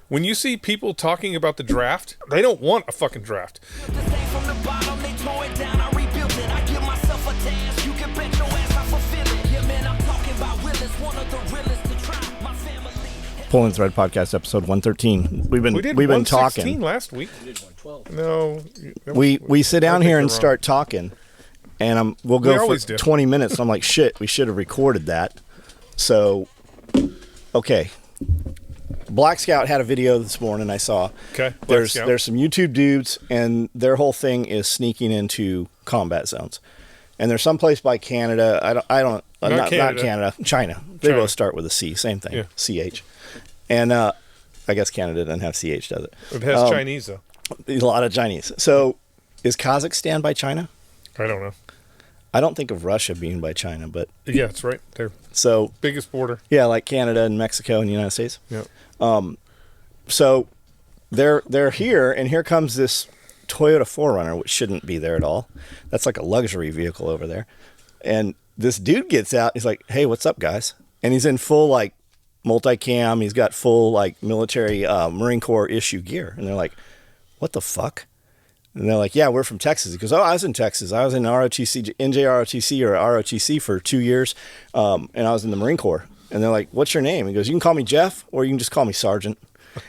When you see people talking about the draft, they don't want a fucking draft. Pulling Thread Podcast, episode 113. We've been talking last week. We did 112. No, we sit down here and start talking, and we'll go for 20 minutes. I'm like, shit, we should have recorded that. So, okay. Black Scout had a video this morning I saw. Okay. There's some YouTube dudes, and their whole thing is sneaking into combat zones. And there's some place by Canada. Not Canada. China. They both start with a C. Same thing. Yeah. CH. And I guess Canada doesn't have CH, does it? It has Chinese, though. A lot of Chinese. So is Kazakhstan by China? I don't know. I don't think of Russia being by China, but... Yeah, it's right there. So... Biggest border. Yeah, like Canada and Mexico and the United States. Yeah. So they're here, and here comes this Toyota 4Runner, which shouldn't be there at all. That's like a luxury vehicle over there. And this dude gets out. He's like, hey, what's up, guys? And he's in full, like, multicam. He's got full, like, military Marine Corps issue gear. And they're like, what the fuck? And they're like, yeah, we're from Texas. He goes, oh, I was in Texas. I was in ROTC, NJROTC or ROTC for 2 years, and I was in the Marine Corps. And they're like, what's your name? He goes, you can call me Jeff, or you can just call me Sergeant.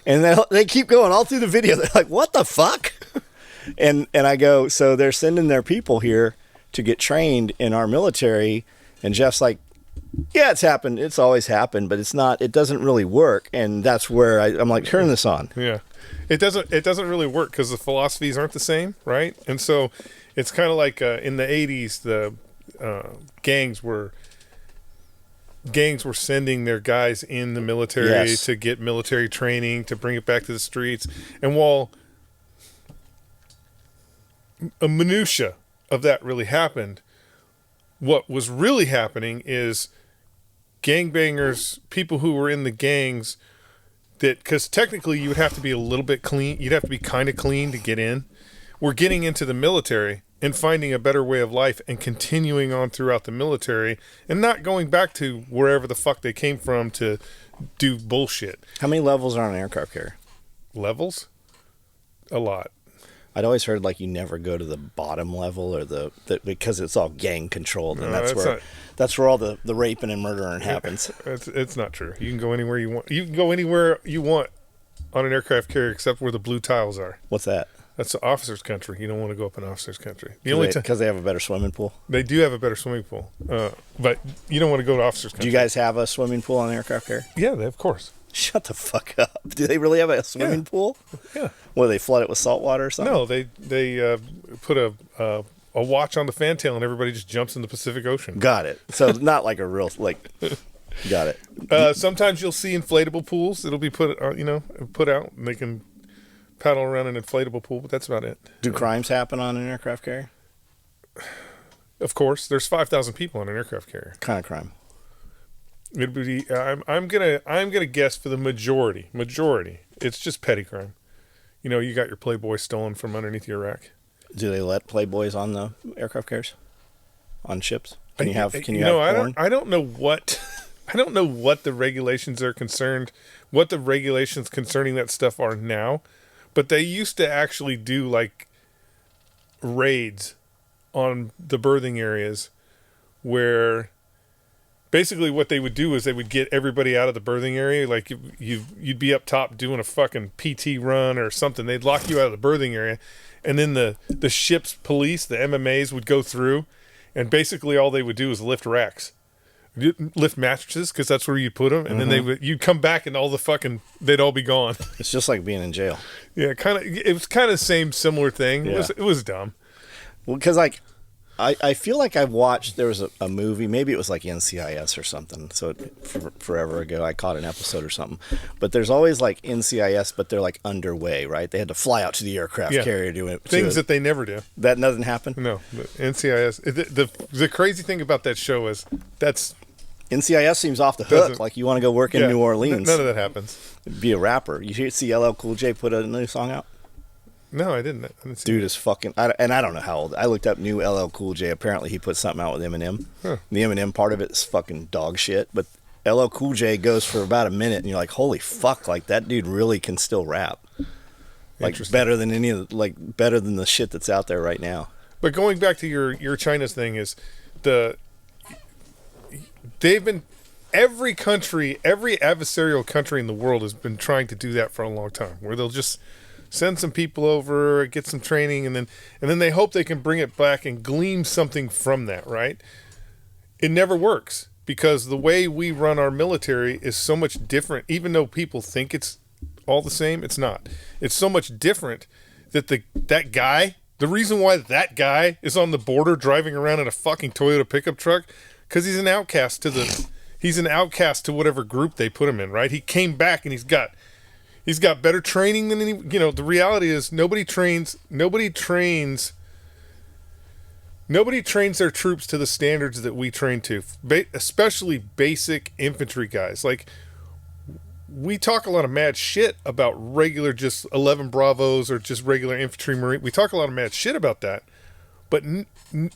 And they keep going all through the video. They're like, what the fuck? And I go, so they're sending their people here to get trained in our military. And Jeff's like, yeah, it's happened. It's always happened, but it doesn't really work. And that's where I'm like, turn this on. Yeah. It doesn't really work because the philosophies aren't the same, right? And so it's kind of like in the 80s, the gangs were sending their guys in the military to get military training, to bring it back to the streets. And while a minutia of that really happened, what was really happening is gangbangers, people who were in the gangs, because technically you would have to be a little bit clean, you'd have to be kind of clean to get in, were getting into the military and finding a better way of life and continuing on throughout the military and not going back to wherever the fuck they came from to do bullshit. How many levels are on an aircraft carrier? Levels? A lot. I'd always heard like you never go to the bottom level or the because it's all gang controlled, and that's where all the raping and murdering happens. It's not true. You can go anywhere you want. You can go anywhere you want on an aircraft carrier except where the blue tiles are. What's that? That's the officer's country. You don't want to go up in officer's country. Because they have a better swimming pool? They do have a better swimming pool. But you don't want to go to officer's country. Do you guys have a swimming pool on an aircraft carrier? Yeah, of course. Shut the fuck up. Do they really have a swimming pool? Yeah. Well, they flood it with salt water or something? No, they put a watch on the fantail and everybody just jumps in the Pacific Ocean. Got it. So not like a real, got it. Sometimes you'll see inflatable pools. It'll be put out and they can paddle around an inflatable pool, but that's about it. Do crimes happen on an aircraft carrier? Of course. There's 5,000 people on an aircraft carrier. What kind of crime? It'd be I'm gonna guess for the majority. It's just petty crime. You know, you got your Playboy stolen from underneath your rack. Do they let Playboys on the aircraft carriers? On ships? Can you have porn? I don't know what the regulations are concerned, what the regulations concerning that stuff are now, but they used to actually do like raids on the berthing areas where basically what they would do is they would get everybody out of the berthing area. Like you'd be up top doing a fucking PT run or something. They'd lock you out of the berthing area, and then the ship's police, the MMAs, would go through, and basically all they would do is lift racks, lift mattresses, because that's where you put them, and then you'd come back and they'd all be gone. It's just like being in jail. Yeah, it was kind of the similar thing. Yeah. It was dumb. Well, because I feel like I've watched, there was a movie, maybe it was like NCIS or something, so forever ago I caught an episode or something, but there's always like NCIS, but they're like underway, right? They had to fly out to the aircraft carrier to it. Things that they never do. That doesn't happen? No. The NCIS, the crazy thing about that show is NCIS seems off the hook, like you want to go work in New Orleans. None of that happens. Be a rapper. You see LL Cool J put a new song out? No, I didn't. Dude is fucking... and I don't know how old. I looked up new LL Cool J. Apparently, he put something out with Eminem. Huh. The Eminem part of it is fucking dog shit. But LL Cool J goes for about a minute, and you're like, holy fuck, like that dude really can still rap. Like better than better than the shit that's out there right now. But going back to your China's thing is every adversarial country in the world has been trying to do that for a long time, where they'll just send some people over, get some training, and then they hope they can bring it back and glean something from that, right? It never works, because the way we run our military is so much different. Even though people think it's all the same, it's not. It's so much different that the reason why that guy is on the border driving around in a fucking Toyota pickup truck, because he's an outcast to whatever group they put him in, right? He came back and he's got better training than any. The reality is nobody trains their troops to the standards that we train to, especially basic infantry guys. Like, we talk a lot of mad shit about regular just 11 Bravos or just regular infantry Marine. We talk a lot of mad shit about that, but no,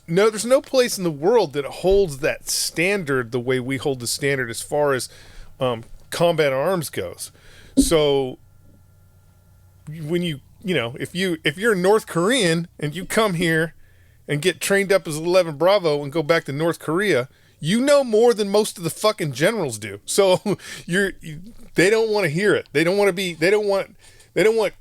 there's no place in the world that holds that standard the way we hold the standard as far as combat arms goes. So when if you're North Korean and you come here and get trained up as 11 Bravo and go back to North Korea, you know more than most of the fucking generals do. So they don't want to hear it. They don't want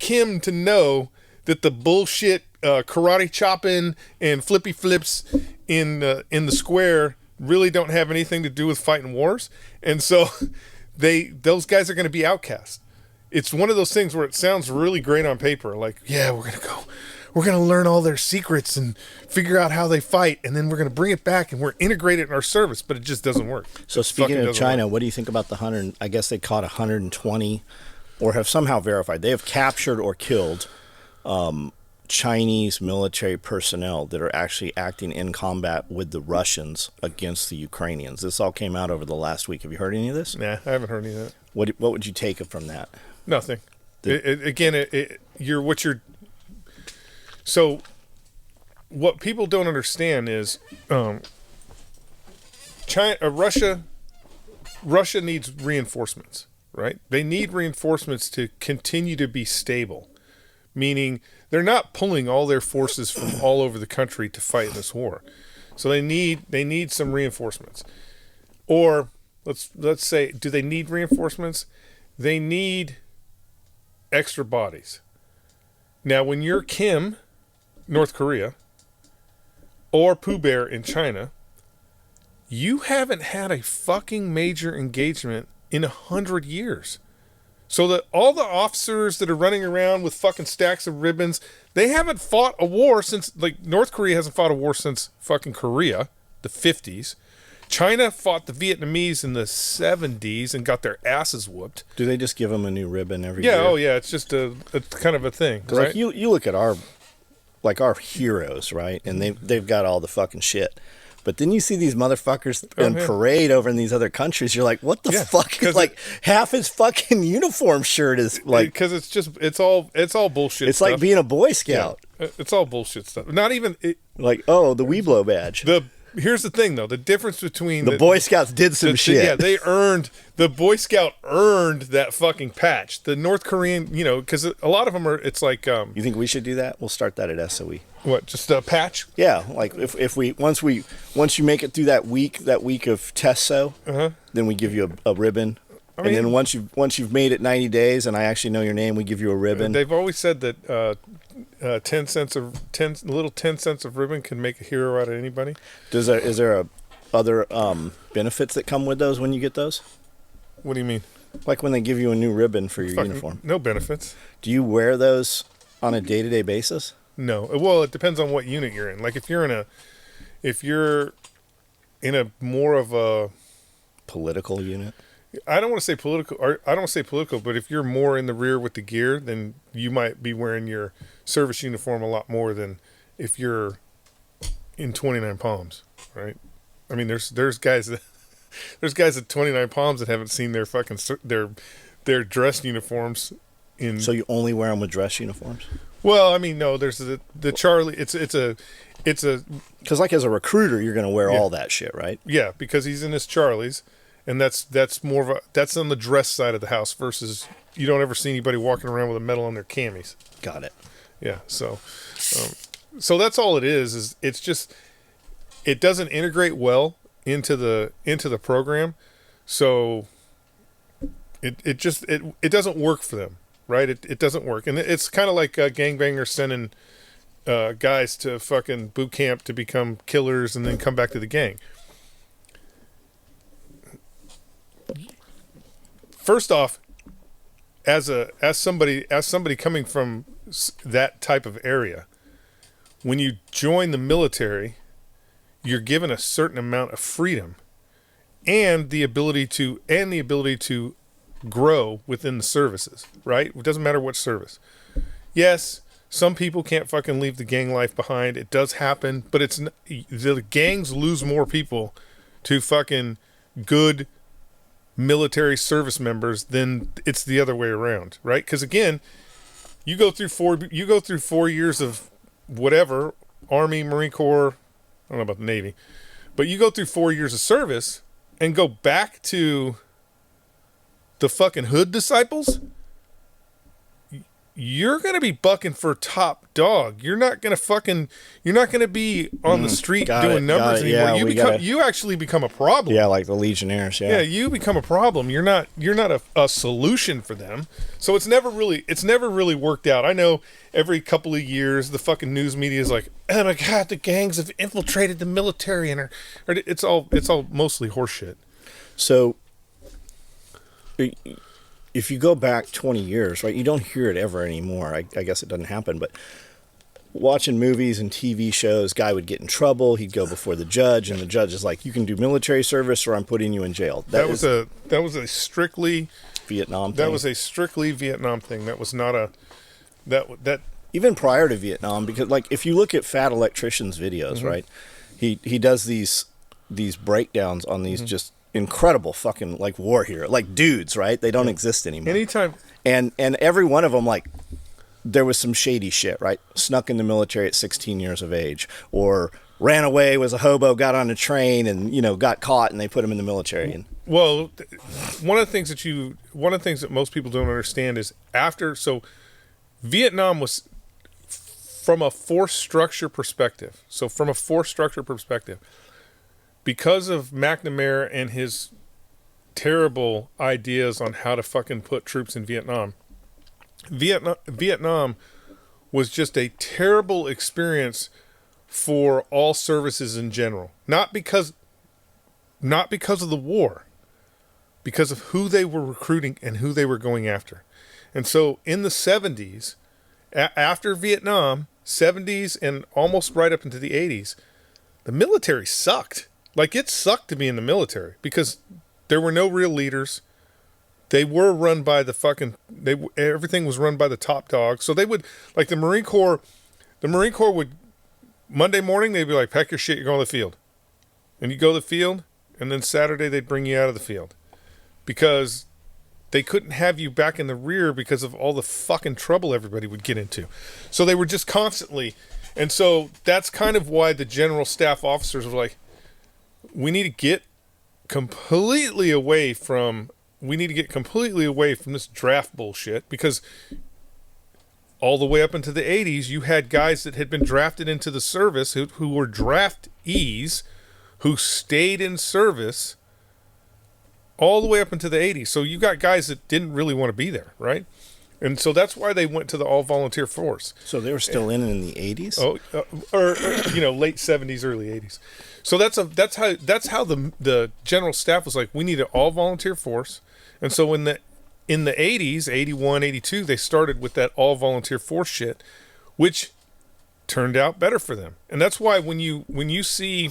Kim to know that the bullshit karate chopping and flippy flips in the square really don't have anything to do with fighting wars. And so those guys are going to be outcast. It's one of those things where it sounds really great on paper. Like, yeah, we're going to learn all their secrets and figure out how they fight, and then we're going to bring it back and we're integrated in our service, but it just doesn't work. So speaking of China, what do you think about the 100? I guess they caught 120 or have somehow verified. They have captured or killed Chinese military personnel that are actually acting in combat with the Russians against the Ukrainians. This all came out over the last week. Have you heard any of this? Nah, I haven't heard any of that. What would you take from that? Nothing. So what people don't understand is Russia needs reinforcements, right? They need reinforcements to continue to be stable, meaning they're not pulling all their forces from all over the country to fight in this war. So they need some reinforcements. Or let's say, do they need reinforcements? They need extra bodies. Now, when you're Kim, North Korea, or Pooh Bear in China, you haven't had a fucking major engagement in 100 years. So that all the officers that are running around with fucking stacks of ribbons, they haven't fought a war since, like, North Korea hasn't fought a war since fucking Korea, the 50s. China fought the Vietnamese in the 70s and got their asses whooped. Do they just give them a new ribbon every year? Yeah, oh yeah, it's just a kind of a thing, right? Like you look at our heroes, right? And they've got all the fucking shit. But then you see these motherfuckers in parade over in these other countries. You're like, what the fuck? Like half his fucking uniform shirt is like, because it's all bullshit. It's stuff. like being a Boy Scout. Yeah, it's all bullshit stuff. Not even like, oh, the Weeblo badge. Here's the thing, though. The difference between the Boy Scouts did some shit. Yeah, the Boy Scout earned that fucking patch. The North Korean, because a lot of them are. It's like. You think we should do that? We'll start that at SOE. What? Just a patch? Yeah, like if we once you make it through that week of testo, then we give you a ribbon. And then once you've made it 90 days, and I actually know your name, we give you a ribbon. They've always said that 10 cents of ribbon can make a hero out of anybody. Is there other benefits that come with those when you get those? What do you mean? Like when they give you a new ribbon for your uniform. No benefits. Do you wear those on a day-to-day basis? No. Well, it depends on what unit you're in. Like if you're in a more of a political unit. I don't want to say political, but if you're more in the rear with the gear, then you might be wearing your service uniform a lot more than if you're in 29 Palms, right? I mean, there's guys at 29 Palms that haven't seen their fucking their dress uniforms in. So you only wear them with dress uniforms? Well, I mean, no. There's the Charlie. It's a. Because like as a recruiter, you're going to wear all that shit, right? Yeah, because he's in his Charlies. and that's more of a that's on the dress side of the house versus you don't ever see anybody walking around with a medal on their camis. Got it. Yeah, so that's all it is. Is it's just it doesn't integrate well into the program, so it just doesn't work for them, right? It doesn't work, and it's kind of like gangbangers sending guys to fucking boot camp to become killers and then come back to the gang. First off, as somebody coming from that type of area, when you join the military, you're given a certain amount of freedom and the ability to grow within the services, right? It doesn't matter what service. Yes, some people can't fucking leave the gang life behind. It does happen, but the gangs lose more people to fucking good military service members than it's the other way around, right? Because again, you go through 4 years of whatever, Army, Marine Corps, I don't know about the Navy, but you go through 4 years of service and go back to the fucking hood disciples, you're going to be bucking for top dog. You're not going to be on the street doing numbers anymore. Yeah, you actually become a problem. Yeah, like the Legionnaires. Yeah, you become a problem. You're not a solution for them. So it's never really worked out. I know every couple of years the fucking news media is like, oh my God, the gangs have infiltrated the military, and it's all mostly horseshit. So if you go back 20 years, right, you don't hear it ever anymore. I guess it doesn't happen, but watching movies and TV shows, guy would get in trouble. He'd go before the judge, and the judge is like, you can do military service or I'm putting you in jail. That was a strictly Vietnam thing. That was a strictly Vietnam thing. That was not that even prior to Vietnam, because like if you look at Fat Electrician's videos, mm-hmm. right, he does these breakdowns on these mm-hmm. just incredible fucking like war hero, like dudes, right? They don't exist anymore. Anytime. And every one of them, like, there was some shady shit, right? Snuck in the military at 16 years of age, or ran away, was a hobo, got on a train, and got caught, and they put him in the military. And well, one of the things that most people don't understand is Vietnam was from a force structure perspective. So from a force structure perspective, because of McNamara and his terrible ideas on how to fucking put troops in Vietnam was just a terrible experience for all services in general. Not because of the war, because of who they were recruiting and who they were going after. And so in the 70s, after Vietnam, 70s and almost right up into the 80s, the military sucked. Like, it sucked to be in the military because there were no real leaders. They were run by everything was run by the top dog. So they would, like the Marine Corps would, Monday morning, they'd be like, pack your shit, you're going to the field. And you go to the field, and then Saturday they'd bring you out of the field. Because they couldn't have you back in the rear because of all the fucking trouble everybody would get into. So they were just constantly, and so that's kind of why the general staff officers were like, we need to get completely away from this draft bullshit, because all the way up into the 80s, you had guys that had been drafted into the service who were draftees who stayed in service all the way up into the 80s. So you got guys that didn't really want to be there, right? And so that's why they went to the all-volunteer force. So they were still in the 80s? Or late 70s, early 80s. So that's how the general staff was like, we need an all-volunteer force. And so in the 80s, 81, 82, they started with that all-volunteer force shit, which turned out better for them. And that's why when you see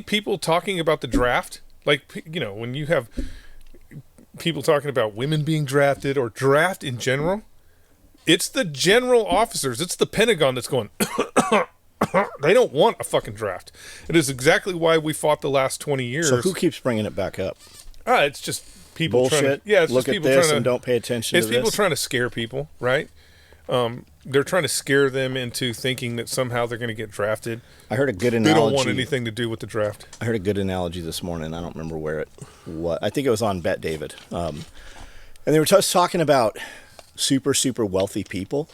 people talking about the draft, like, when you have people talking about women being drafted or draft in general, it's the general officers, it's the Pentagon that's going, they don't want a fucking draft. It is exactly why we fought the last 20 years. So who keeps bringing it back up? It's just people bullshit. It's look just people at this trying to, and don't pay attention to this. It's people this. trying to scare people, right? They're trying to scare them into thinking that somehow they're going to get drafted. I heard a good analogy. They don't want anything to do with the draft. I heard a good analogy this morning. I don't remember what. I think it was on Bet David. And they were just talking about super, super wealthy people.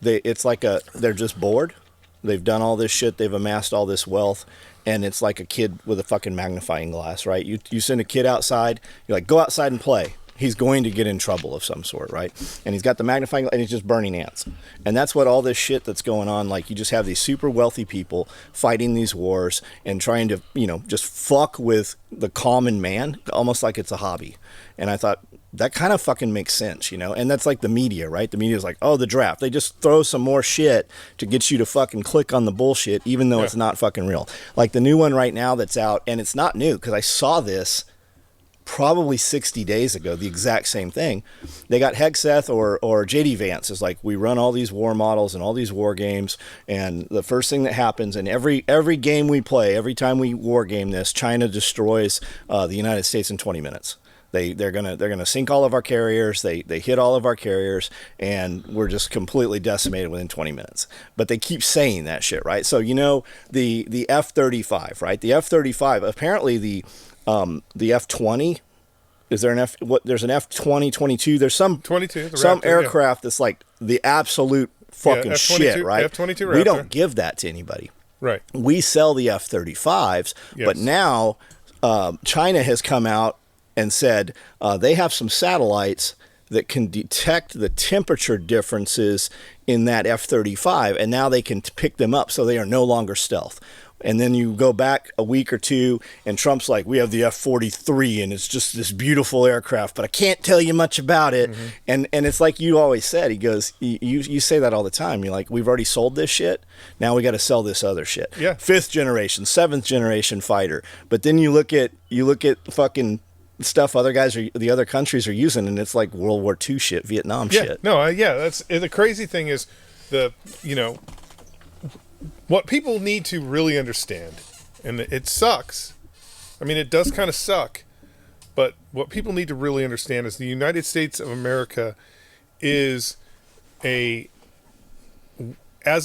It's like they're just bored. They've done all this shit. They've amassed all this wealth. And it's like a kid with a fucking magnifying glass, right? You send a kid outside. You're like, go outside and play. He's going to get in trouble of some sort, right? And he's got the magnifying, and he's just burning ants. And that's what all this shit that's going on, like you just have these super wealthy people fighting these wars and trying to, just fuck with the common man, almost like it's a hobby. And I thought, that kind of fucking makes sense, And that's like the media, right? The media is like, oh, the draft. They just throw some more shit to get you to fucking click on the bullshit, even though it's not fucking real. Like the new one right now that's out, and it's not new, because I saw this probably 60 days ago, the exact same thing. They got Hegseth or JD Vance is like, we run all these war models and all these war games, and the first thing that happens in every game we play, every time we war game this, China destroys the United States in 20 minutes. They're gonna sink all of our carriers. They hit all of our carriers, and we're just completely decimated within 20 minutes. But they keep saying that shit, right? So the F-35, right? The F-35, apparently the F-20, is there an F? What? There's an F-20, 22. There's some 22, some Raptor, aircraft that's like the absolute fucking shit, right? F-22 Raptor. We don't give that to anybody. Right. We sell the F-35s, but now China has come out and said they have some satellites that can detect the temperature differences in that F-35, and now they can pick them up, so they are no longer stealth. And then you go back a week or two, and Trump's like, we have the F-43, and it's just this beautiful aircraft, but I can't tell you much about it. Mm-hmm. And it's like you always said. He goes, you say that all the time. You're like, we've already sold this shit. Now we got to sell this other shit. Yeah. 5th generation, 7th generation fighter. But then you look at fucking stuff the other countries are using, and it's like World War II shit, Vietnam shit. No, that's the crazy thing is what people need to really understand, and it sucks. I mean, it does kind of suck, but what people need to really understand is the United States of America is as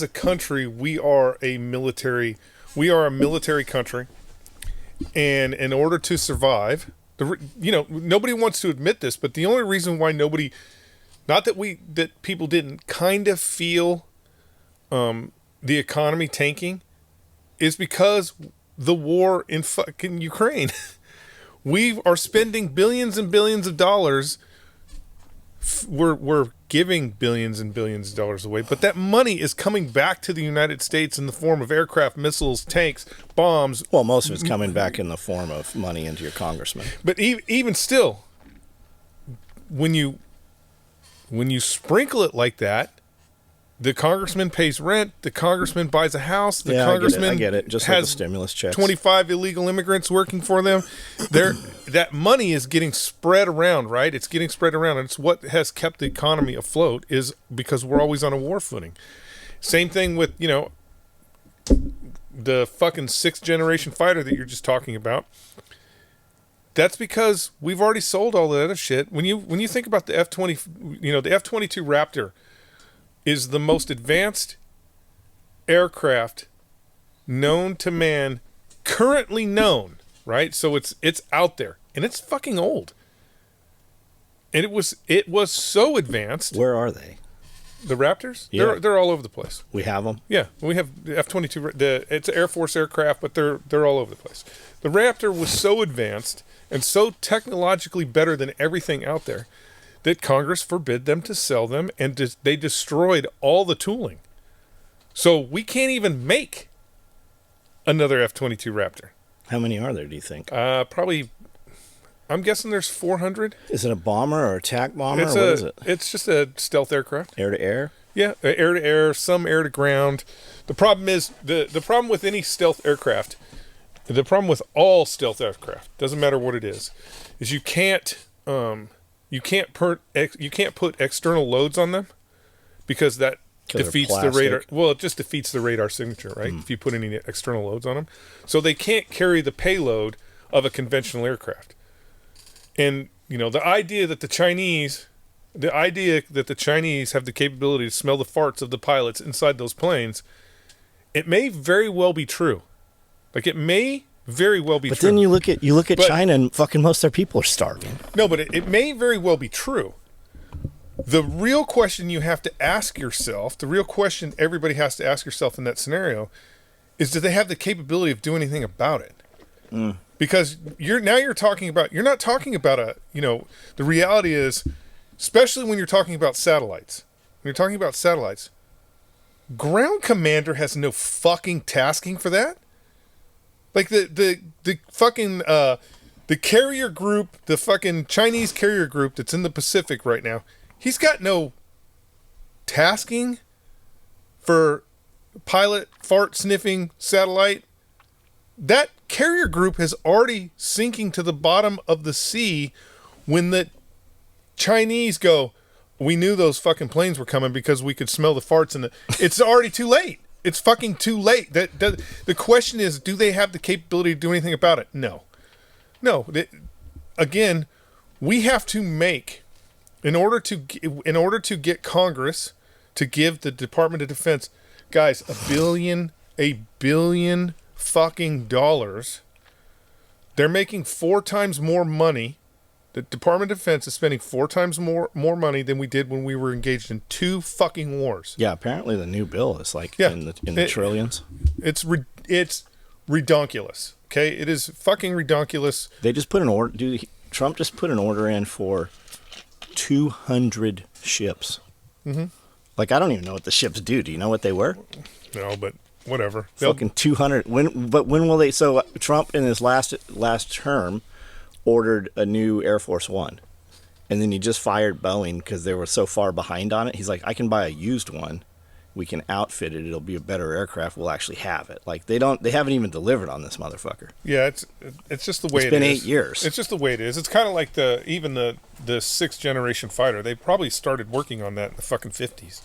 a country, we are a military country, and in order to survive, nobody wants to admit this, but the only reason why that people didn't kind of feel the economy tanking is because the war in fucking Ukraine. We are spending billions and billions of dollars. We're giving billions and billions of dollars away, but that money is coming back to the United States in the form of aircraft, missiles, tanks, bombs. Well, most of it's coming back in the form of money into your congressman. But even still, when you sprinkle it like that, the congressman pays rent. The congressman buys a house. The congressman I get it. Just like the stimulus checks. 25 illegal immigrants working for them. That money is getting spread around, right? It's getting spread around, and it's what has kept the economy afloat. Is because we're always on a war footing. Same thing with the fucking 6th generation fighter that you're just talking about. That's because we've already sold all the other shit. When you think about the F-20, the F-22 Raptor is the most advanced aircraft known to man, currently known, right? So it's out there, and it's fucking old. And it was so advanced. Where are they? The Raptors? Yeah. They're all over the place. We have them? Yeah, we have the F-22. It's an Air Force aircraft, but they're all over the place. The Raptor was so advanced and so technologically better than everything out there that Congress forbid them to sell them, and they destroyed all the tooling. So we can't even make another F-22 Raptor. How many are there, do you think? Probably, I'm guessing there's 400. Is it a bomber or attack bomber? What is it? It's just a stealth aircraft. Air to air? Yeah, air to air, some air to ground. The problem is, the problem with any stealth aircraft, the problem with all stealth aircraft, doesn't matter what it is you can't put external loads on them, because that defeats the radar. Well, it just defeats the radar signature, right? If you put any external loads on them. So they can't carry the payload of a conventional aircraft. And, the idea that the Chinese The idea that the Chinese have the capability to smell the farts of the pilots inside those planes, it may very well be true. Like, it may very well be But true. then you look at But- China, and fucking most of their people are starving. No, but it may very well be true. The real question you have to ask yourself, the real question everybody has to ask yourself in that scenario, is do they have the capability of doing anything about it? Because you're not talking about the reality is, especially when you're talking about satellites. When you're talking about satellites, ground commander has no fucking tasking for that. Like the fucking the carrier group, the fucking Chinese carrier group that's in the Pacific right now, he's got no tasking for pilot fart sniffing satellite. That carrier group is already sinking to the bottom of the sea when the Chinese go, we knew those fucking planes were coming because we could smell the farts in the... It's already too late. It's fucking too late. The question is, do they have the capability to do anything about it? No. Again, we have to make, in order to get Congress to give the Department of Defense, guys, a billion fucking dollars. They're making 4 times more money. The Department of Defense is spending 4 times more money than we did when we were engaged in 2 fucking wars. Yeah, apparently the new bill is like in the trillions. It's redonkulous. Okay, it is fucking redonkulous. They just put an order. Trump just put an order in for 200 ships. Mm-hmm. Like, I don't even know what the ships do. Do you know what they were? No, but whatever. Fucking 200. When will they? So Trump in his last term ordered a new Air Force One, and then he just fired Boeing because they were so far behind on it. He's like, I can buy a used one. We can outfit it. It'll be a better aircraft. We'll actually have it. Like, they haven't even delivered on this motherfucker. Yeah, it's just the way it's been 8 years. It's just the way it is. It's kind of like the 6th generation fighter. They probably started working on that in the fucking 50s.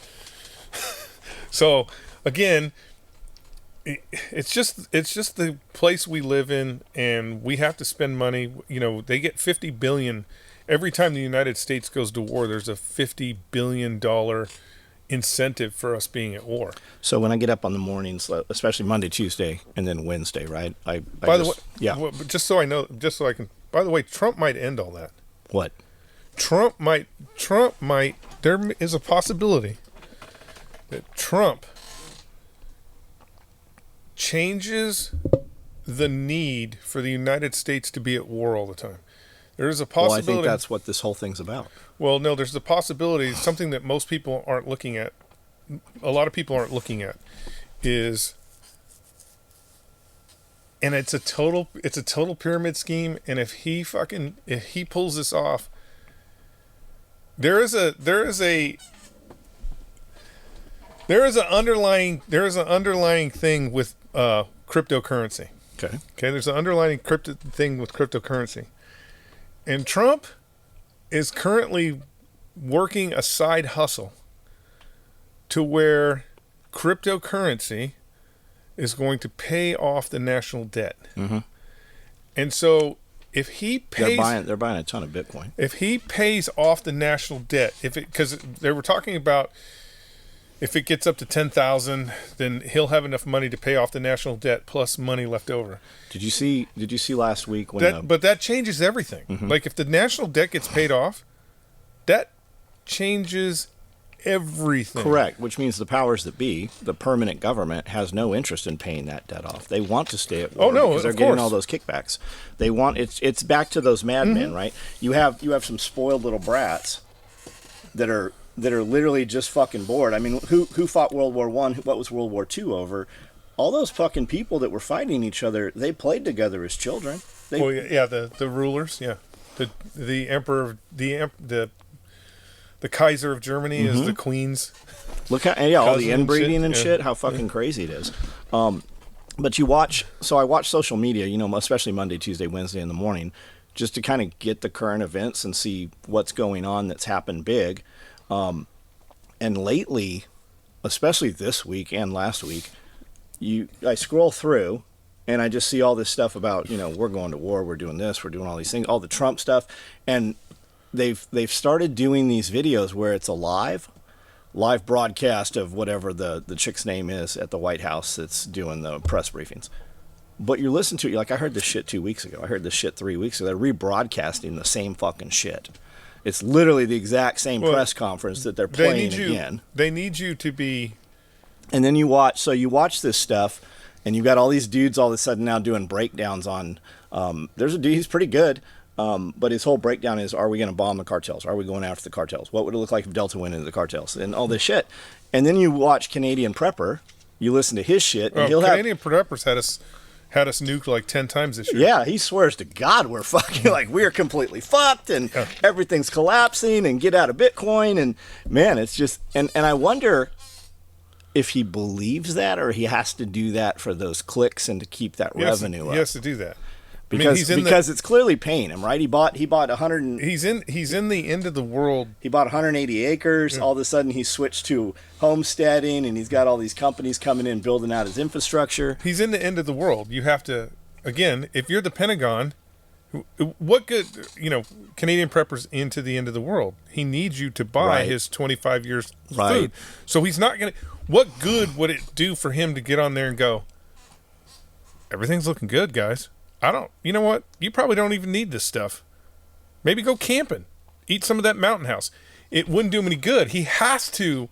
So again, it's just the place we live in, and we have to spend money. You know, they get $50 billion every time the United States goes to war. There's a $50 billion incentive for us being at war. So when I get up on the mornings, especially Monday, Tuesday, and then Wednesday, right? By the way, just so I can. By the way, Trump might end all that. What? Trump might. There is a possibility that Trump changes the need for the United States to be at war all the time. There is a possibility. Well, I think that's what this whole thing's about. Well, no, there's the possibility, something that most people aren't looking at, a lot of people aren't looking at, is, and it's a total pyramid scheme, and if he pulls this off, there is an underlying thing with cryptocurrency. Okay. There's an underlying thing with cryptocurrency. And Trump is currently working a side hustle to where cryptocurrency is going to pay off the national debt. Mm-hmm. And so if he pays... They're buying a ton of Bitcoin. If he pays off the national debt, because they were talking about if it gets up to 10,000, then he'll have enough money to pay off the national debt plus money left over. Did you see last week when but that changes everything. Mm-hmm. Like, if the national debt gets paid off, that changes everything. Correct, which means the powers that be, the permanent government, has no interest in paying that debt off. They want to stay at war because they're getting all those kickbacks. They want it's back to those madmen, mm-hmm. right? You have some spoiled little brats that are literally just fucking bored. I mean, who fought World War I? What was World War II over? All those fucking people that were fighting each other, they played together as children. The rulers, yeah. The emperor, the Kaiser of Germany mm-hmm. is the Queen's. Look how all the inbreeding and shit. How fucking crazy it is. But you watch. So I watch social media. You know, especially Monday, Tuesday, Wednesday in the morning, just to kind of get the current events and see what's going on that's happened big. And lately, especially this week and last week, I scroll through and I just see all this stuff about, we're going to war, we're doing this, we're doing all these things, all the Trump stuff. And they've started doing these videos where it's a live broadcast of whatever the chick's name is at the White House that's doing the press briefings. But you're listening to it, you're like, I heard this shit 2 weeks ago. I heard this shit 3 weeks ago. They're rebroadcasting the same fucking shit. It's literally the exact same press conference that they're playing again. They need you to be... And then you watch this stuff, and you've got all these dudes all of a sudden now doing breakdowns on... there's a dude, he's pretty good, but his whole breakdown is, are we going to bomb the cartels? Are we going after the cartels? What would it look like if Delta went into the cartels? And all this shit. And then you watch Canadian Prepper, you listen to his shit, and Canadian Preppers had us nuked like 10 times this year. Yeah, he swears to God we're fucking, like, we're completely fucked and everything's collapsing and get out of Bitcoin. And, man, it's just... And I wonder if he believes that or he has to do that for those clicks and to keep that revenue up. He has to do that. Because it's clearly paying him, right? He bought 100. He's in the end of the world. He bought 180 acres. Yeah. All of a sudden, he switched to homesteading, and he's got all these companies coming in building out his infrastructure. He's in the end of the world. You have to, again, if you're the Pentagon, what good, Canadian Prepper's into the end of the world. He needs you to buy his 25 years food. So he's not going to. What good would it do for him to get on there and go, everything's looking good, guys? You know what? You probably don't even need this stuff. Maybe go camping. Eat some of that mountain house. It wouldn't do him any good. He has to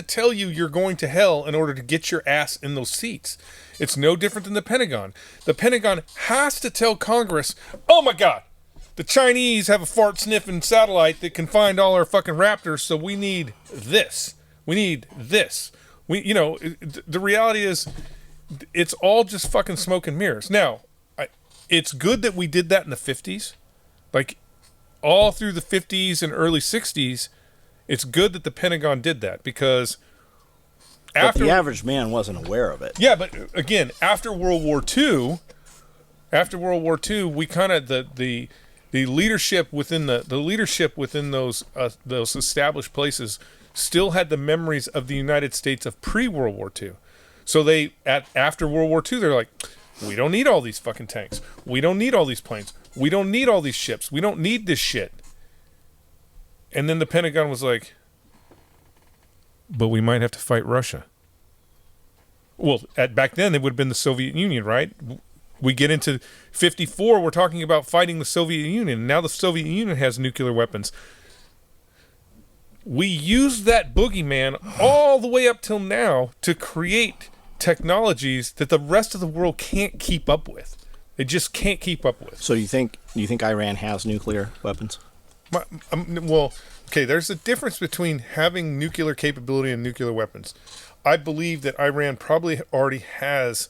tell you you're going to hell in order to get your ass in those seats. It's no different than the Pentagon. The Pentagon has to tell Congress, oh my God, the Chinese have a fart sniffing satellite that can find all our fucking raptors, so we need this. We need this. The reality is it's all just fucking smoke and mirrors. Now, it's good that we did that in the 50s. Like, all through the 50s and early 60s, it's good that the Pentagon did that because but the average man wasn't aware of it. Yeah, but again, after World War II, we kind of the leadership within those established places still had the memories of the United States of pre-World War II. So after World War II, they're like, we don't need all these fucking tanks. We don't need all these planes. We don't need all these ships. We don't need this shit. And then the Pentagon was like, but we might have to fight Russia. Well, back then, it would have been the Soviet Union, right? We get into 54, we're talking about fighting the Soviet Union. Now the Soviet Union has nuclear weapons. We use that boogeyman all the way up till now to create technologies that the rest of the world can't keep up with. They just can't keep up with. So do you think Iran has nuclear weapons? There's a difference between having nuclear capability and nuclear weapons. I believe that Iran probably already has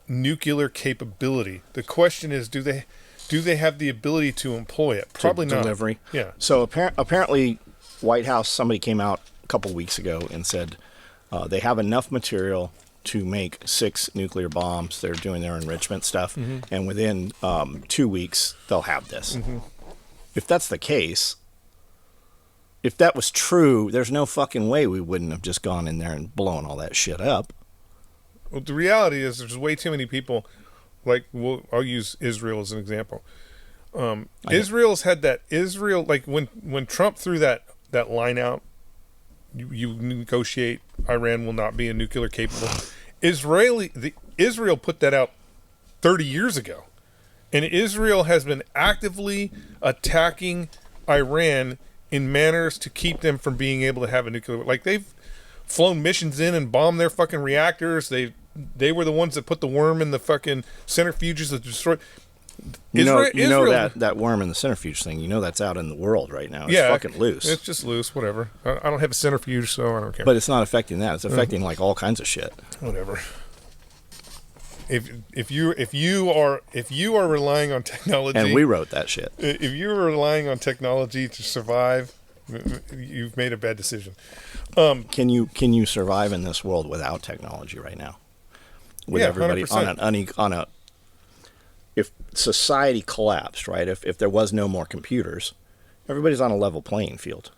nuclear capability. The question is, do they have the ability to employ it? Probably not. Delivery. Yeah. So apparently, White House, somebody came out a couple weeks ago and said they have enough material to make 6 nuclear bombs. They're doing their enrichment stuff, and within 2 weeks they'll have this. If that's the case, if that was true, there's no fucking way we wouldn't have just gone in there and blown all that shit up. Well, the reality is there's way too many people. Like, I'll use Israel as an example. Israel's had that. Like when Trump threw that line out, you negotiate. Iran will not be a nuclear capable. Israel put that out 30 years ago, and Israel has been actively attacking Iran in manners to keep them from being able to have a nuclear. Like, they've flown missions in and bombed their fucking reactors. They were the ones that put the worm in the fucking centrifuges that destroyed. Israel, that worm in the centrifuge thing, that's out in the world right now. It's fucking loose. It's just loose, whatever. I don't have a centrifuge, so I don't care. But it's not affecting that. It's affecting like all kinds of shit. Whatever. If you are relying on technology, and we wrote that shit. If you're relying on technology to survive, you've made a bad decision. Can you survive in this world without technology right now? With everybody 100%. If society collapsed, right? If there was no more computers, everybody's on a level playing field.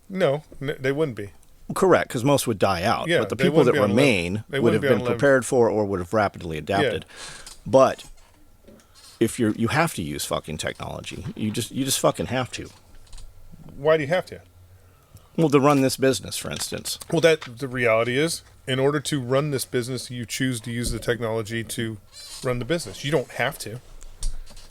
No, they wouldn't be. Correct, because most would die out. Yeah, but the people that remain would have been prepared for or would have rapidly adapted. Yeah. But if you have to use fucking technology. You just fucking have to. Why do you have to? Well, to run this business, for instance. Well, that the reality is, in order to run this business, you choose to use the technology to run the business. You don't have to.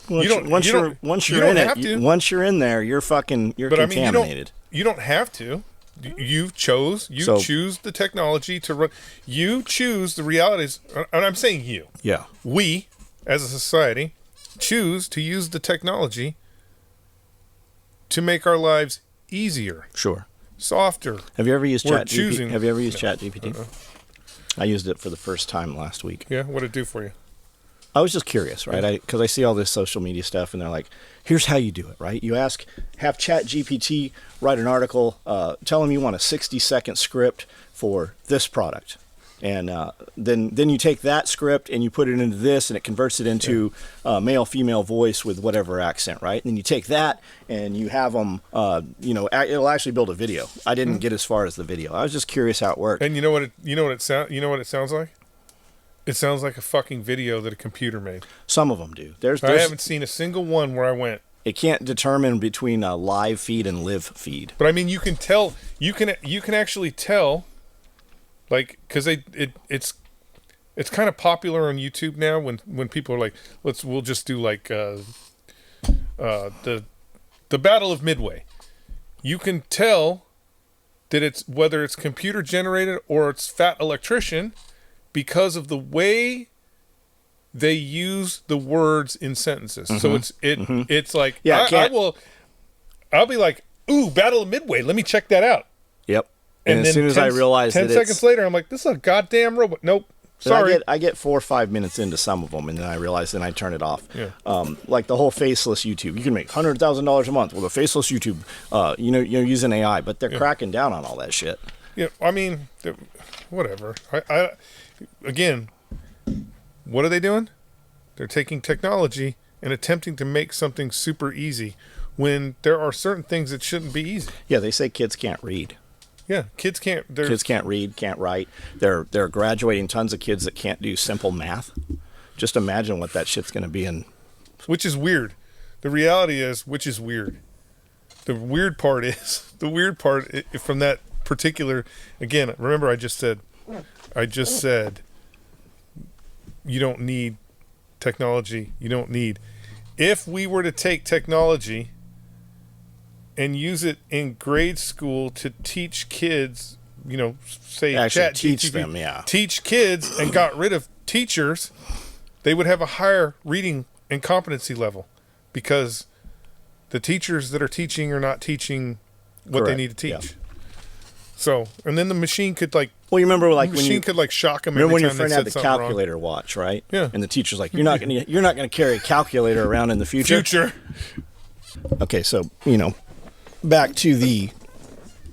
Once you're in there, you're contaminated. You don't have to. You choose the technology to run. You choose the realities, and I'm saying you. Yeah. We, as a society, choose to use the technology to make our lives easier. Sure. Softer. Have you ever used ChatGPT? Have you ever used ChatGPT? I used it for the first time last week. Yeah, what did it do for you? I was just curious, right? Because I see all this social media stuff, and they're like, here's how you do it, right? You have ChatGPT write an article, tell them you want a 60-second script for this product. And then you take that script and you put it into this, and it converts it into male-female voice with whatever accent, right? And then you take that and you have them, it'll actually build a video. I didn't get as far as the video. I was just curious how it worked. And you know what it sounds like? It sounds like a fucking video that a computer made. Some of them do. I haven't seen a single one where I went. It can't determine between a live feed and live feed. But I mean, you can tell. You can actually tell, like, because it's kind of popular on YouTube now when people are like, we'll just do like the Battle of Midway. You can tell that whether it's computer generated or it's fat electrician, because of the way they use the words in sentences. Mm-hmm. So it's like, I'll be like, ooh, Battle of Midway, let me check that out. Yep. And as soon as I realize 10 seconds later, I'm like, this is a goddamn robot. Nope. Sorry. I get 4 or 5 minutes into some of them, and then I realize, then I turn it off. Yeah. Like the whole faceless YouTube. You can make $100,000 a month with a faceless YouTube, you're using AI, but they're cracking down on all that shit. Yeah, I mean, whatever. Again, what are they doing? They're taking technology and attempting to make something super easy when there are certain things that shouldn't be easy. Yeah, they say kids can't read. Yeah, kids can't read, can't write. They're graduating tons of kids that can't do simple math. Just imagine what that shit's going to be in. Which is weird. The reality is, which is weird. The weird part from that particular, again, remember I just said you don't need technology. You don't need. If we were to take technology and use it in grade school to teach kids, say actually teach them, teach kids, and got rid of teachers, they would have a higher reading and competency level, because the teachers that are teaching are not teaching what they need to teach. Yeah. So, and then the machine could you remember could shock them. Remember when your friend had the calculator watch, right? Yeah. And the teacher's like, you're not gonna carry a calculator around in the future. Okay, so back to the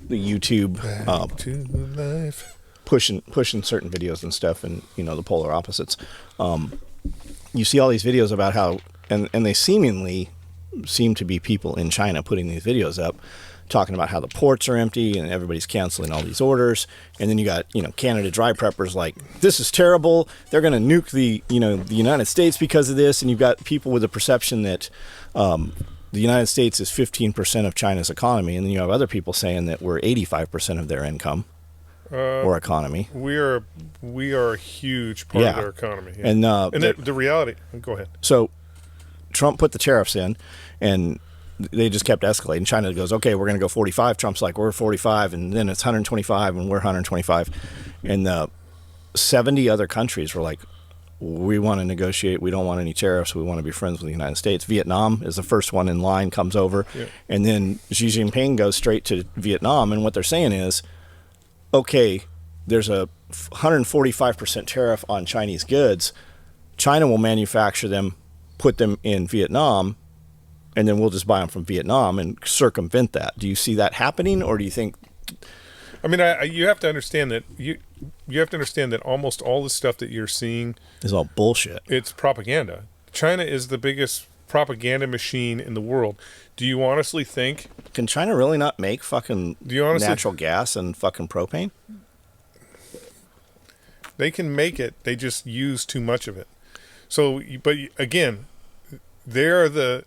YouTube, back to life. pushing certain videos and stuff, and the polar opposites. You see all these videos about how, and they seemingly seem to be people in China putting these videos up, talking about how the ports are empty and everybody's canceling all these orders. And then you got, Canada dry preppers like, this is terrible. They're going to nuke the United States because of this. And you've got people with the perception that the United States is 15% of China's economy. And then you have other people saying that we're 85% of their income or economy. We are a huge part of their economy. Yeah. And the reality, go ahead. So Trump put the tariffs in, and they just kept escalating. China goes, okay, we're going to go 45. Trump's like, we're 45, and then it's 125, and we're 125. And 70 other countries were like, we want to negotiate. We don't want any tariffs. We want to be friends with the United States. Vietnam is the first one in line, comes over. Yeah. And then Xi Jinping goes straight to Vietnam, and what they're saying is, okay, there's a 145% tariff on Chinese goods. China will manufacture them, put them in Vietnam, and then we'll just buy them from Vietnam and circumvent that. Do you see that happening, or do you think? I mean, you have to understand that you have to understand that almost all the stuff that you're seeing is all bullshit. It's propaganda. China is the biggest propaganda machine in the world. Do you honestly think? Can China really not make fucking natural gas and fucking propane? They can make it. They just use too much of it. So, but again, they're the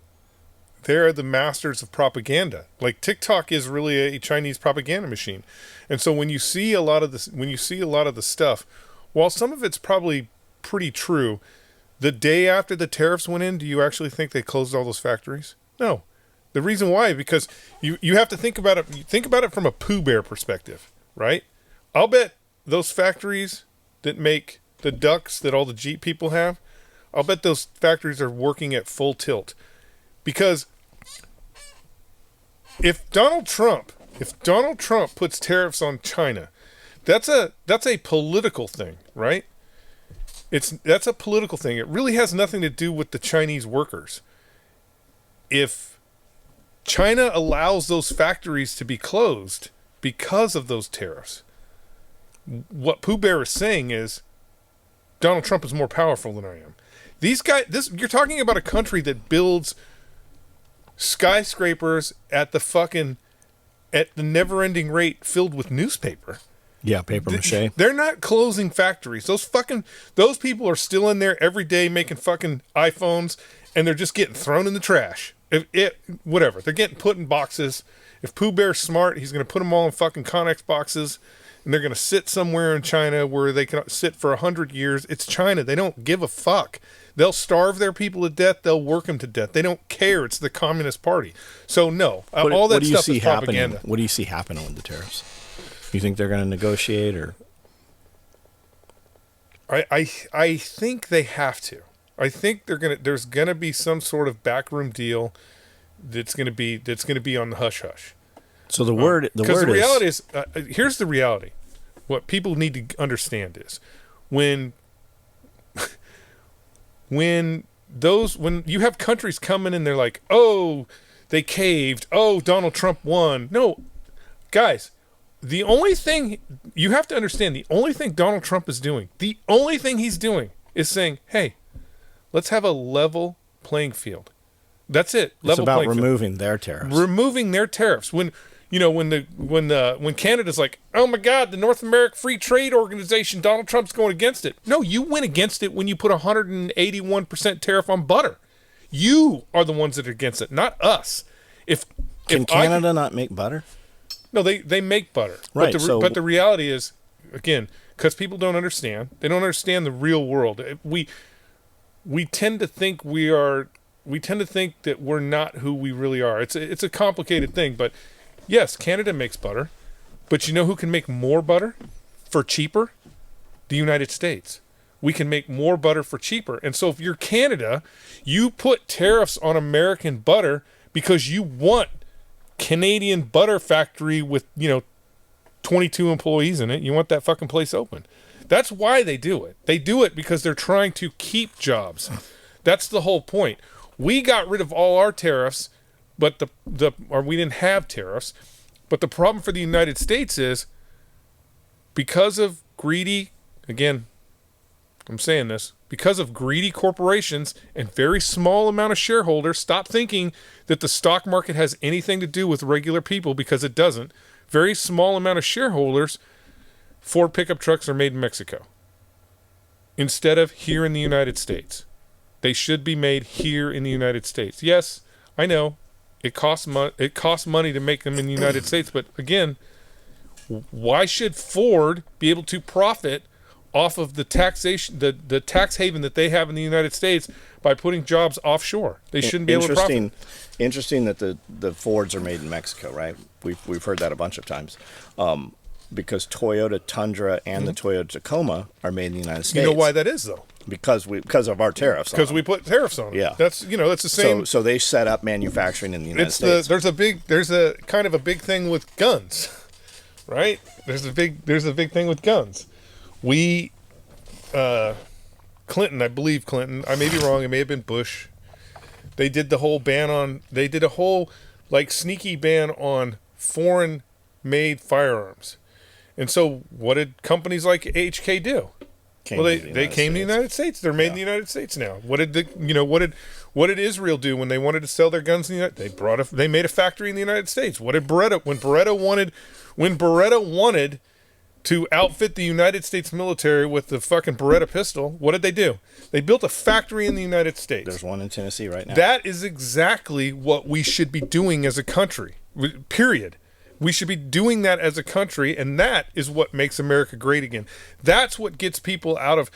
masters of propaganda. Like TikTok is really a Chinese propaganda machine. And so when you see a lot of the stuff, while some of it's probably pretty true, the day after the tariffs went in, do you actually think they closed all those factories? No. The reason why, because you have to think about it from a Pooh Bear perspective, right? I'll bet those factories that make the ducks that all the Jeep people have, I'll bet those factories are working at full tilt. Because if Donald Trump puts tariffs on China, that's a political thing, right? That's a political thing. It really has nothing to do with the Chinese workers. If China allows those factories to be closed because of those tariffs, what Pooh Bear is saying is Donald Trump is more powerful than I am. These guys, you're talking about a country that builds skyscrapers at the never-ending rate filled with newspaper. Yeah, paper mache. They're not closing factories. Those people are still in there every day making fucking iPhones, and they're just getting thrown in the trash. Whatever. They're getting put in boxes. If Pooh Bear's smart, he's going to put them all in fucking Connex boxes, and they're going to sit somewhere in China where they can sit for 100 years. It's China. They don't give a fuck. They'll starve their people to death. They'll work them to death. They don't care. It's the Communist Party. So no, all that stuff is propaganda. What do you see happening with the tariffs? You think they're going to negotiate, or? I think they have to. I think there's gonna be some sort of backroom deal that's gonna be on the hush hush. So the word reality is here's the reality. What people need to understand is when you have countries coming and they're like, oh, they caved, oh, Donald Trump won. No, guys, the only thing you have to understand, the only thing Donald Trump is doing, the only thing he's doing is saying, hey, let's have a level playing field. That's it. It's about removing their tariffs. Removing their tariffs. When Canada's like, oh my God, the North American Free Trade Organization, Donald Trump's going against it. No, you went against it when you put 181% tariff on butter. You are the ones that are against it, not us. Can Canada not make butter? No, they make butter. Right. But the reality is, again, because people don't understand, they don't understand the real world. We tend to think that we're not who we really are. It's a complicated thing, but yes, Canada makes butter, but you know who can make more butter for cheaper? The United States. We can make more butter for cheaper. And so if you're Canada, you put tariffs on American butter because you want Canadian butter factory with, 22 employees in it. You want that fucking place open. That's why they do it. They do it because they're trying to keep jobs. That's the whole point. We got rid of all our tariffs, but we didn't have tariffs. But the problem for the United States is because of greedy, again, I'm saying this, because of greedy corporations and very small amount of shareholders, stop thinking that the stock market has anything to do with regular people, because it doesn't. Very small amount of shareholders, Ford pickup trucks are made in Mexico instead of here in the United States. They should be made here in the United States. Yes, I know it costs money to make them in the United States, but again, why should Ford be able to profit off of the taxation, the tax haven that they have in the United States by putting jobs offshore? They shouldn't be able to profit. Interesting that the Fords are made in Mexico, right? We've heard that a bunch of times. Because Toyota Tundra and the Toyota Tacoma are made in the United States. You know why that is, though? Because of our tariffs. Because we put tariffs on them. Yeah, that's the same. So they set up manufacturing in the United States. There's a kind of a big thing with guns, right? There's a big thing with guns. Clinton, I believe Clinton. I may be wrong. It may have been Bush. They did a whole sneaky ban on foreign-made firearms. And so what did companies like HK do? They came to the United States. They're made in the United States now. What did Israel do when they wanted to sell their guns in the United States? They made a factory in the United States. What did Beretta when Beretta wanted to outfit the United States military with the fucking Beretta pistol, what did they do? They built a factory in the United States. There's one in Tennessee right now. That is exactly what we should be doing as a country. Period. We should be doing that as a country, and that is what makes America great again. That's what gets people out of...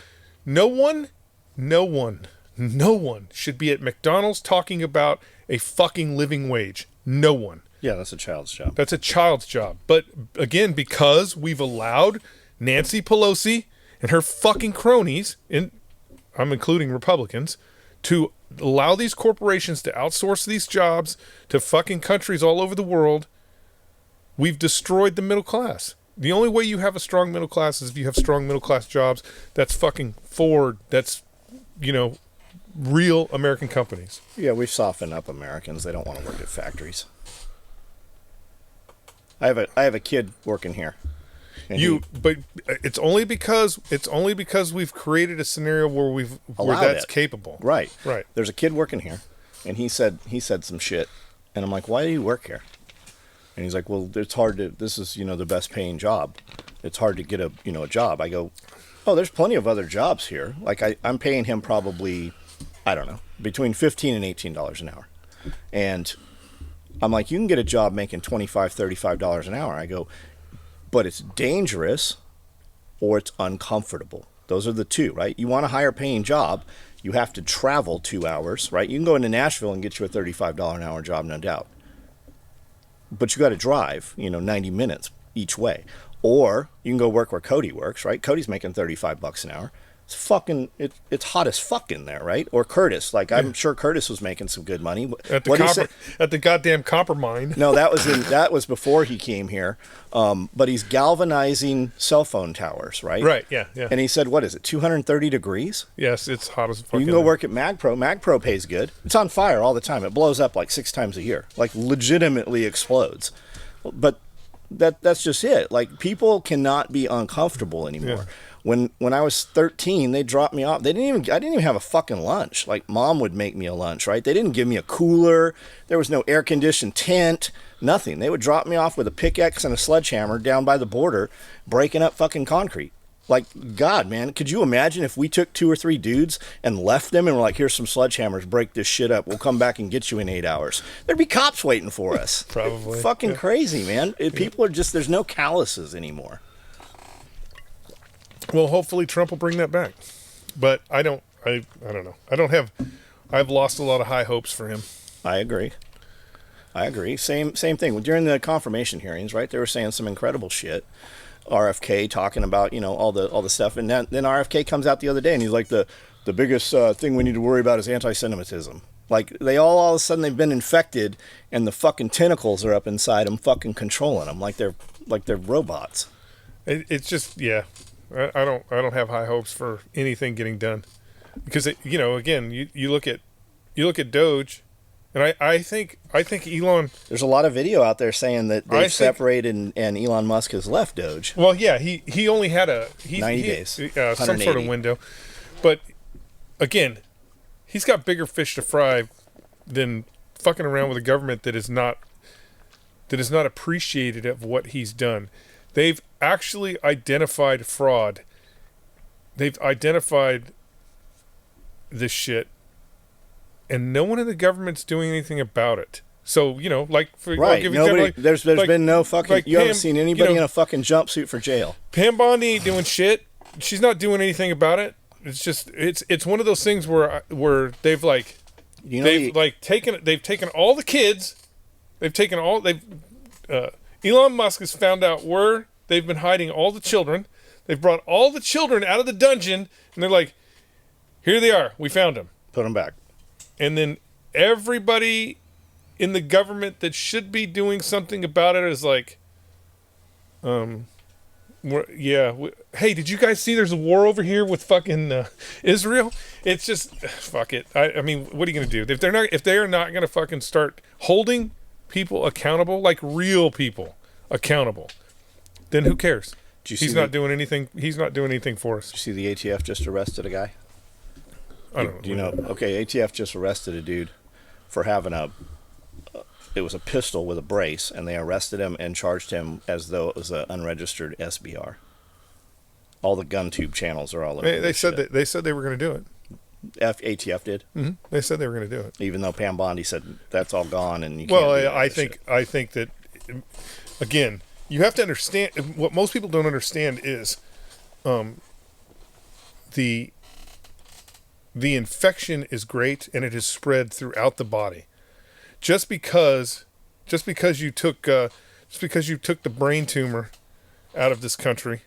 No one should be at McDonald's talking about a fucking living wage. No one. Yeah, that's a child's job. That's a child's job. But again, because we've allowed Nancy Pelosi and her fucking cronies, I'm including Republicans, to allow these corporations to outsource these jobs to fucking countries all over the world, we've destroyed the middle class. The only way you have a strong middle class is if you have strong middle class jobs. That's fucking Ford. That's, real American companies. Yeah, we've softened up Americans. They don't want to work at factories. I have a kid working here. But it's only because we've created a scenario where that's capable. Right. Right. There's a kid working here, and he said some shit, and I'm like, why do you work here? And he's like, well, it's hard to. This is the best paying job. It's hard to get a job. I go, oh, there's plenty of other jobs here. Like I'm paying him probably, I don't know, between $15 and $18 an hour, and I'm like, you can get a job making $25, $35 an hour. I go, but it's dangerous or it's uncomfortable. Those are the two, right? You want a higher paying job, you have to travel 2 hours, right? You can go into Nashville and get you a $35 an hour job, no doubt. But you got to drive, 90 minutes each way. Or you can go work where Cody works, right? Cody's making $35 an hour. It's hot as fuck in there, right? Or Curtis, I'm sure Curtis was making some good money. At the goddamn copper mine. No, that was before he came here. But he's galvanizing cell phone towers, right? Right, yeah. And he said, what is it, 230 degrees? Yes, it's hot as fuck. You can go work at MagPro. MagPro pays good. It's on fire all the time. It blows up like 6 times a year. Like legitimately explodes. But that's just it. Like people cannot be uncomfortable anymore. Yeah. When I was 13, they dropped me off. I didn't even have a fucking lunch. Like mom would make me a lunch, right? They didn't give me a cooler. There was no air conditioned tent, nothing. They would drop me off with a pickaxe and a sledgehammer down by the border, breaking up fucking concrete. Like, God, man, could you imagine if we took 2 or 3 dudes and left them and were like, here's some sledgehammers, break this shit up. We'll come back and get you in 8 hours. There'd be cops waiting for us. Probably. Fucking crazy, man. People are just, there's no calluses anymore. Well, hopefully Trump will bring that back. But I don't know. I've lost a lot of high hopes for him. I agree. Same thing. During the confirmation hearings, right, they were saying some incredible shit. RFK talking about, all the stuff. And then RFK comes out the other day and he's like, the biggest thing we need to worry about is anti-Semitism. Like they all of a sudden they've been infected and the fucking tentacles are up inside them fucking controlling them like they're robots. It's just, yeah. I don't have high hopes for anything getting done because again you look at Doge, and I think Elon. There's a lot of video out there saying that they've separated and Elon Musk has left Doge. Well, yeah, he only had 90 days, some sort of window, but again, he's got bigger fish to fry than fucking around with a government that is not appreciated of what he's done. They've actually identified fraud. They've identified this shit, and no one in the government's doing anything about it. So, right. There's been no fucking... you haven't seen anybody in a fucking jumpsuit for jail. Pam Bondi ain't doing shit. She's not doing anything about it. It's just... It's one of those things where they've taken all the kids. Elon Musk has found out where they've been hiding all the children. They've brought all the children out of the dungeon, and they're like, here they are. We found them. Put them back. And then everybody in the government that should be doing something about it is like, hey, did you guys see there's a war over here with fucking Israel? It's just, fuck it. I mean, what are you going to do? If they are not going to fucking start holding people accountable, like real people accountable, then who cares? He's not doing anything. He's not doing anything for us. Did you see the ATF just arrested a guy? I don't know. Do you know? Okay, ATF just arrested a dude for having it was a pistol with a brace, and they arrested him and charged him as though it was an unregistered SBR. All the gun tube channels are all over. They said that they said they were going to do it. ATF did. Mm-hmm. They said they were going to do it, even though Pam Bondi said that's all gone and you can't. Well, do I think that again, you have to understand what most people don't understand is the infection is great and it is spread throughout the body. Just because you took the brain tumor out of this country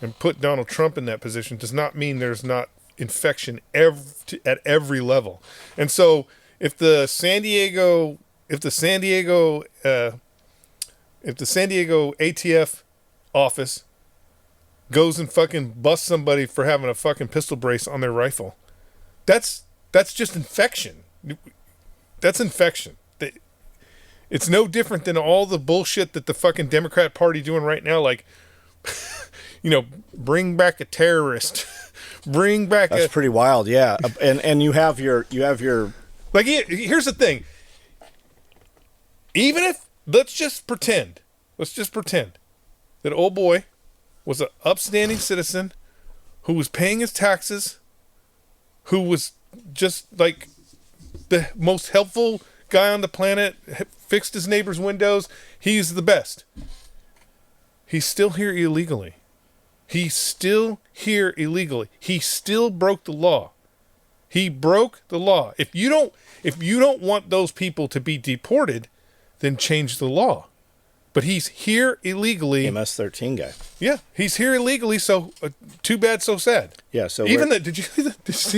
and put Donald Trump in that position does not mean there's not infection at every level. And so if the San Diego ATF office goes and fucking busts somebody for having a fucking pistol brace on their rifle, that's just infection. That's infection. It's no different than all the bullshit that the fucking Democrat Party doing right now, like, bring back a terrorist, bring back. That's pretty wild, yeah. And you have your like. Here's the thing. Even if let's just pretend that old boy was an upstanding citizen who was paying his taxes, who was just like the most helpful guy on the planet, fixed his neighbor's windows. He's the best. He's still here illegally. He still broke the law. He broke the law. If you don't want those people to be deported, then change the law. But he's here illegally. MS-13 guy. Yeah, he's here illegally. So too bad, so sad. Yeah. So even did you see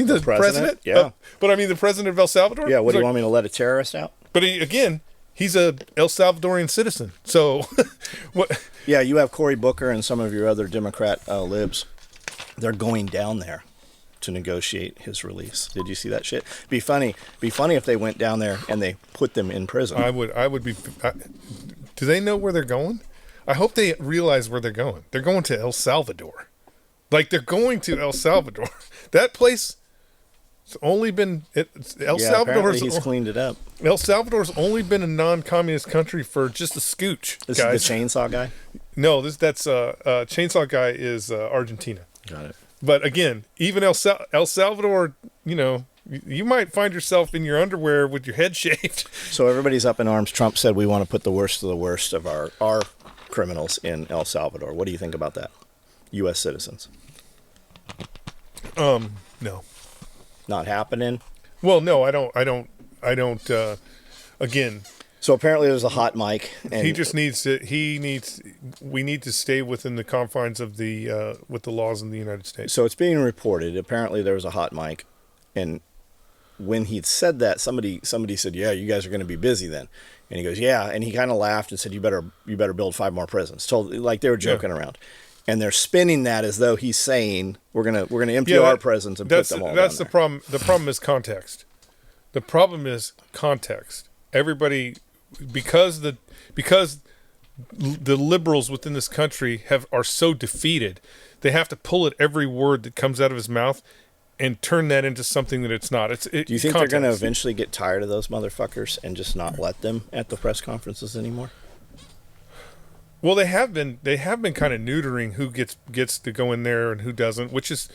the president? Yeah. But I mean the president of El Salvador. Yeah. What do you want me to let a terrorist out? But he's a El Salvadorian citizen. So what? Yeah, you have Cory Booker and some of your other Democrat libs. They're going down there to negotiate his release. Did you see that shit? Be funny if they went down there and they put them in prison. I would be. Do they know where they're going? I hope they realize where they're going. They're going to El Salvador. Like, they're going to El Salvador. That place, it's only been... Salvador's... he's cleaned it up. El Salvador's only been a non-communist country for just a scooch, This guys. is the chainsaw guy? No, that's chainsaw guy is Argentina. Got it. But again, even El Salvador, you might find yourself in your underwear with your head shaved. So everybody's up in arms. Trump said we want to put the worst of the worst of our criminals in El Salvador. What do you think about that? U.S. citizens. No. Not happening? Well, no, I don't, again. So apparently there's a hot mic. And he just needs to, we need to stay within the confines of with the laws in the United States. So it's being reported. Apparently there was a hot mic. And when he'd said that, somebody said, yeah, you guys are going to be busy then. And he goes, yeah. And he kind of laughed and said, you better build 5 more prisons. Told, like they were joking around. And they're spinning that as though he's saying we're gonna empty our prisons and put them all That's down the problem. The problem is context. The problem is context. Everybody, because the liberals within this country are so defeated, they have to pull at every word that comes out of his mouth and turn that into something that it's not. Do you think they're going to eventually get tired of those motherfuckers and just not let them at the press conferences anymore? Well, they have been kind of neutering who gets to go in there and who doesn't, which is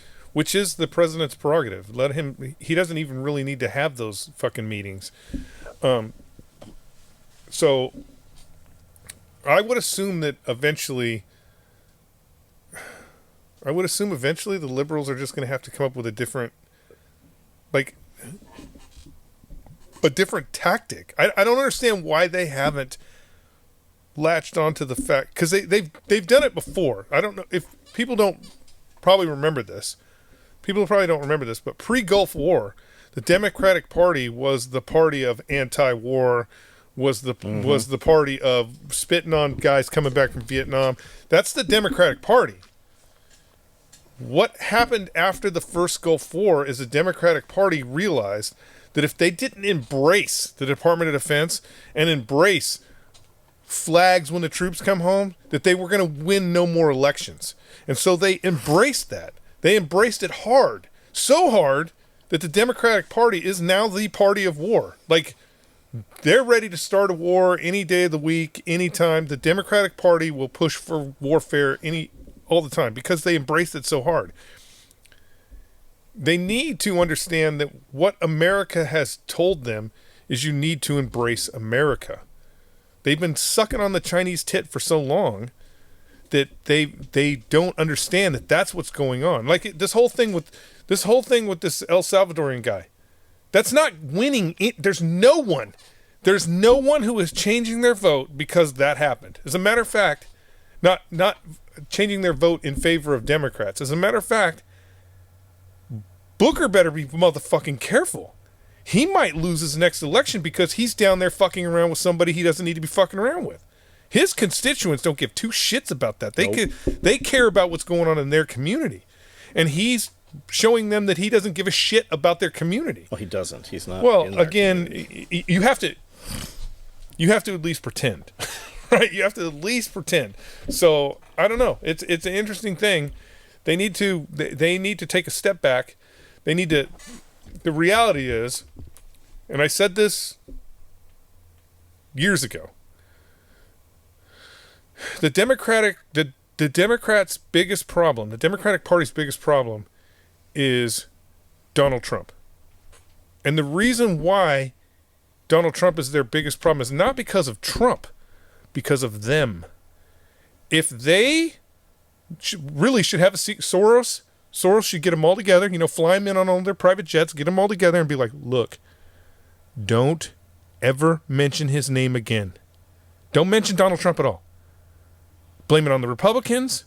the president's prerogative. Let him. He doesn't even really need to have those fucking meetings. So I would assume that eventually the liberals are just going to have to come up with a different tactic. I don't understand why they haven't latched onto the fact, because they've done it before. I don't know if people probably don't remember this, but pre-Gulf War, the Democratic Party was the party of anti-war, was the party of spitting on guys coming back from Vietnam. That's the Democratic Party. What happened after the first Gulf War is the Democratic Party realized that if they didn't embrace the Department of Defense and embrace flags when the troops come home, that they were going to win no more elections. And so they embraced that. They embraced it hard. So hard that the Democratic Party is now the party of war. Like, they're ready to start a war any day of the week, anytime. The Democratic Party will push for warfare all the time because they embrace it so hard. They need to understand that what America has told them is you need to embrace America. They've been sucking on the Chinese tit for so long that they don't understand that that's what's going on. Like this whole thing with this El Salvadorian guy. That's not winning. There's no one who is changing their vote because that happened. As a matter of fact, not changing their vote in favor of Democrats. As a matter of fact, Booker better be motherfucking careful. He might lose his next election because he's down there fucking around with somebody he doesn't need to be fucking around with. His constituents don't give two shits about that. They care about what's going on in their community. And he's showing them that he doesn't give a shit about their community. Well, he doesn't. He's not. Well, again, you have to at least pretend. Right? You have to at least pretend. So, I don't know. It's an interesting thing. They need to take a step back. The reality is, and I said this years ago, the Democratic Party's biggest problem is Donald Trump. And the reason why Donald Trump is their biggest problem is not because of Trump, because of them. If they really should have a seat, Soros should get them all together, fly them in on all their private jets, get them all together and be like, look, don't ever mention his name again. Don't mention Donald Trump at all. Blame it on the Republicans,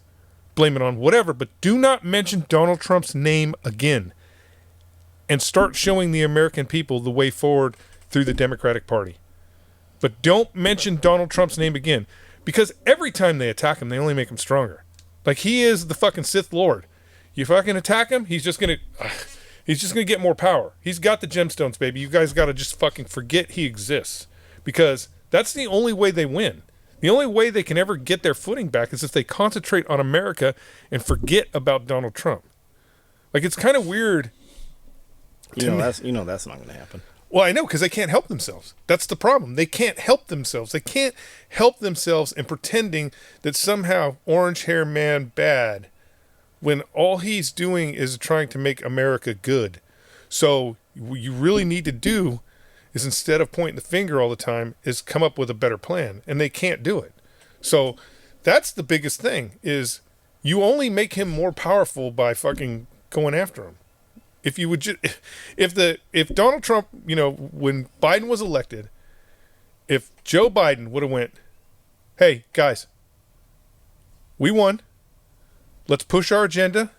blame it on whatever, but do not mention Donald Trump's name again. And start showing the American people the way forward through the Democratic Party. But don't mention Donald Trump's name again. Because every time they attack him, they only make him stronger. Like, he is the fucking Sith Lord. You fucking attack him, he's just gonna get more power. He's got the gemstones, baby. You guys gotta just fucking forget he exists. Because that's the only way they win. The only way they can ever get their footing back is if they concentrate on America and forget about Donald Trump. Like, it's kind of weird. That's not going to happen. Well, I know, because they can't help themselves. That's the problem. They can't help themselves. They can't help themselves in pretending that somehow orange hair man bad when all he's doing is trying to make America good. So what you really need to do is, instead of pointing the finger all the time, is come up with a better plan. And they can't do it. So that's the biggest thing, is you only make him more powerful by fucking going after him. If you would if Donald Trump, when Biden was elected, if Joe Biden would have went, hey, guys, we won. Let's push our agenda.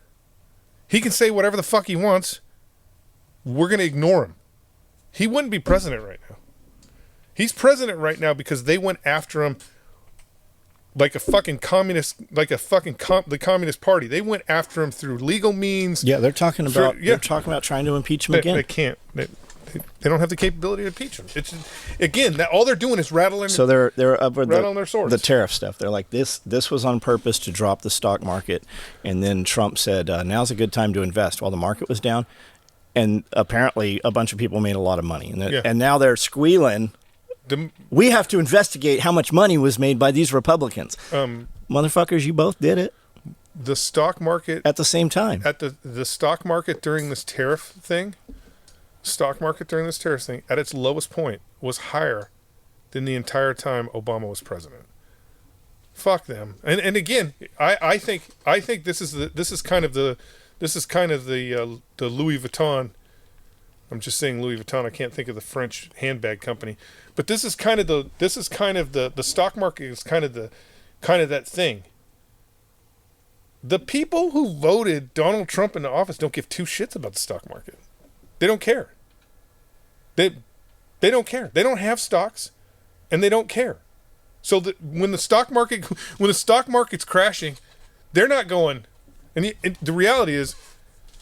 He can say whatever the fuck he wants. We're going to ignore him. He wouldn't be president right now. He's president right now because they went after him like a fucking communist, the Communist Party. They went after him through legal means. Yeah, they're talking about trying to impeach him again. They can't. They don't have the capability to impeach him. It's again, all they're doing is rattling. So they're up with rattling their swords. The tariff stuff. They're like, this was on purpose to drop the stock market, and then Trump said now's a good time to invest while the market was down, and apparently a bunch of people made a lot of money, and now they're squealing. We have to investigate how much money was made by these Republicans. Motherfuckers, you both did it. The stock market at the same time. At the stock market during this tariff thing, at its lowest point was higher than the entire time Obama was president. Fuck them. And again, I think this is kind of the Louis Vuitton. I'm just saying Louis Vuitton. I can't think of the French handbag company, but the stock market is kind of that thing. The people who voted Donald Trump into office don't give two shits about the stock market. They don't care. They don't care. They don't have stocks, and they don't care. So when the stock market's crashing, they're not going. And the reality is,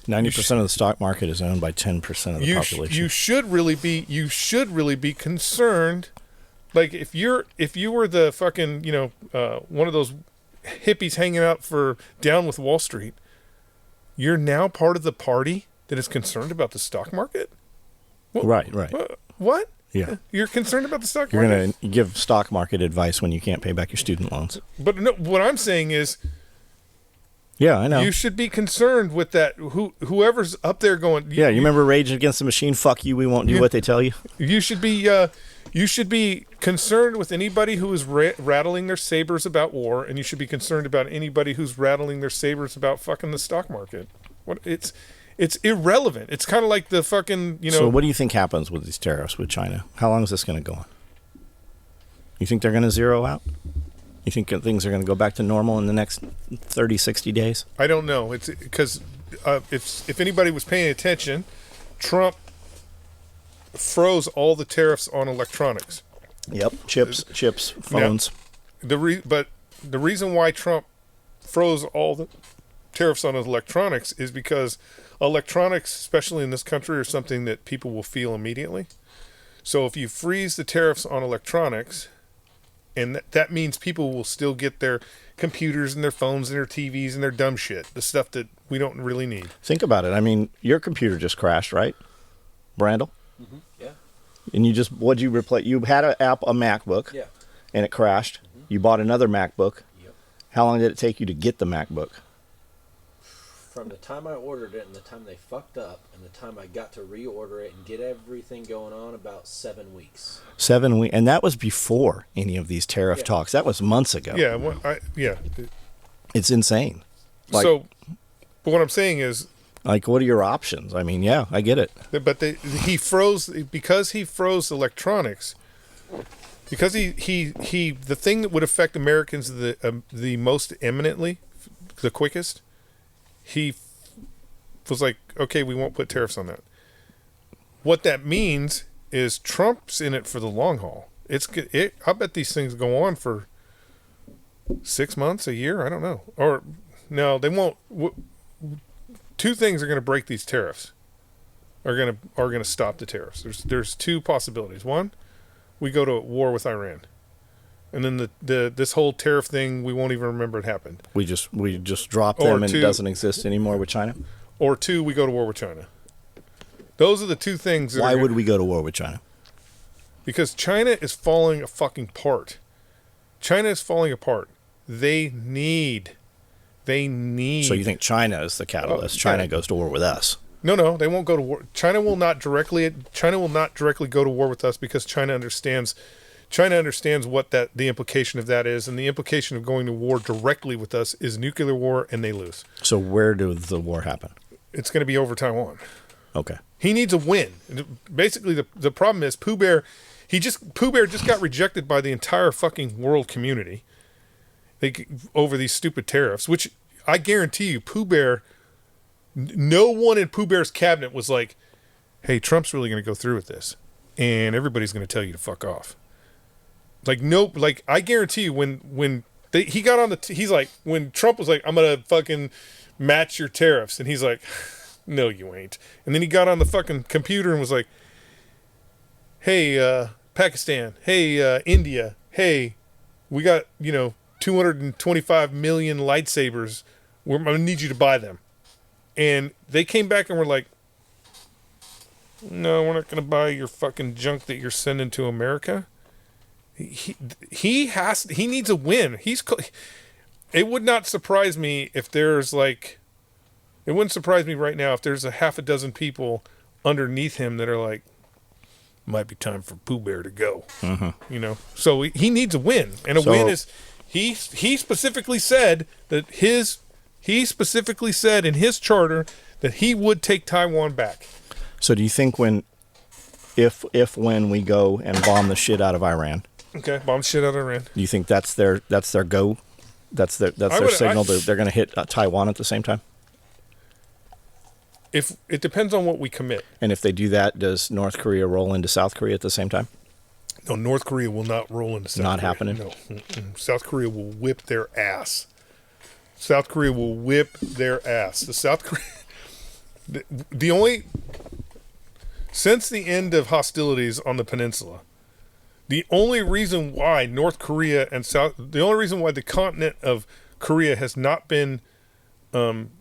90% of the stock market is owned by 10% of the population. You should really be concerned. Like, if you were the fucking one of those hippies hanging out for Down with Wall Street, you're now part of the party that is concerned about the stock market. Right. What? Yeah. You're concerned about the stock market? You're going to give stock market advice when you can't pay back your student loans. But no, what I'm saying is, Yeah, I know. You should be concerned with that. Whoever's up there going. Yeah, you remember Rage Against the Machine? Fuck you. We won't do what they tell you. You should be. You should be concerned with anybody who is rattling their sabers about war, and you should be concerned about anybody who's rattling their sabers about fucking the stock market. What it's irrelevant. It's kind of like the fucking So what do you think happens with these tariffs with China? How long is this going to go on? You think they're going to zero out? You think things are going to go back to normal in the next 30, 60 days? I don't know. It's because if anybody was paying attention, Trump froze all the tariffs on electronics. Yep, chips, phones. Now, but the reason why Trump froze all the tariffs on electronics is because electronics, especially in this country, are something that people will feel immediately. So if you freeze the tariffs on electronics, and that means people will still get their computers and their phones and their TVs and their dumb shit, the stuff that we don't really need. Think about it. I mean, your computer just crashed, right, Brandel? Mm-hmm. Yeah. And what'd you replace? You had a MacBook, Yeah. and it crashed. Mm-hmm. You bought another MacBook. Yep. How long did it take you to get the MacBook? From the time I ordered it and the time they fucked up and the time I got to reorder it and get everything going on, about 7 weeks. 7 weeks, and that was before any of these tariff Yeah. talks. That was months ago. Yeah, It's insane. but what I'm saying is, Like, what are your options? I mean, yeah, I get it. but he froze electronics. Because the thing that would affect Americans the most imminently, the quickest, he was like, okay, we won't put tariffs on that. What that means is Trump's in it for the long haul. I bet these things go on for 6 months, a year. I don't know. Or no, they won't. Two things are going to break these tariffs. Are going to stop the tariffs. There's two possibilities. One, we go to war with Iran, and then this whole tariff thing, we won't even remember it happened. We just drop them, and it doesn't exist anymore with China. Or two, we go to war with China. Those are the two things. Why would we go to war with China? Because China is falling fucking apart. China is falling apart. They need. So you think China is the catalyst? China goes to war with us. No, they won't go to war. China will not directly go to war with us because China understands what the implication of that is, and the implication of going to war directly with us is nuclear war, and they lose. So where does the war happen? It's going to be over Taiwan. Okay. He needs a win. Basically, the problem is Pooh Bear just got rejected by the entire fucking world community over these stupid tariffs, which I guarantee you, Pooh Bear, no one in Pooh Bear's cabinet was like, hey, Trump's really going to go through with this, and everybody's going to tell you to fuck off. I guarantee you when he got on he's like, when Trump was like, I'm going to fucking match your tariffs, and he's like, no, you ain't. And then he got on the fucking computer and was like, hey, Pakistan, hey, India, hey, we got, 225 million lightsabers. I'm going to need you to buy them. And they came back and were like, no, we're not going to buy your fucking junk that you're sending to America. He needs a win. It would not surprise me if there's it wouldn't surprise me right now if there's a half a dozen people underneath him that are like, might be time for Pooh Bear to go. Mm-hmm. So he needs a win, and a win is he specifically said in his charter that he would take Taiwan back. So do you think when we go and bomb the shit out of Iran? Okay, bomb shit out of Iran. Do you think that's their go? That's their signal that they're going to hit Taiwan at the same time? If it depends on what we commit. And if they do that, does North Korea roll into South Korea at the same time? No, North Korea will not roll into South Korea. Not happening? No. South Korea will whip their ass. South Korea will whip their ass. The South Korea... The only... Since the end of hostilities on the peninsula, the only reason why North Korea and the only reason why the continent of Korea has not been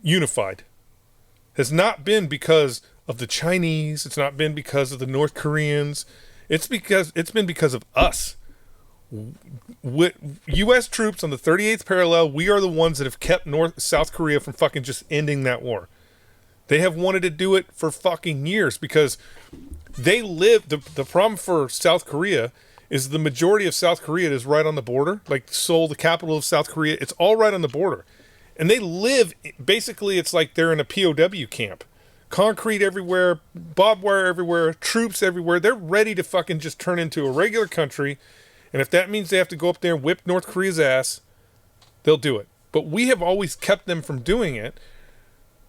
unified has not been because of the Chinese. It's not been because of the North Koreans. It's been because of us. With U.S. troops on the 38th parallel, we are the ones that have kept South Korea from fucking just ending that war. They have wanted to do it for fucking years because they live. The problem for South Korea is the majority of South Korea is right on the border. Like Seoul, the capital of South Korea, it's all right on the border. And they live, basically, it's like they're in a POW camp. Concrete everywhere, barbed wire everywhere, troops everywhere. They're ready to fucking just turn into a regular country. And if that means they have to go up there and whip North Korea's ass, they'll do it. But we have always kept them from doing it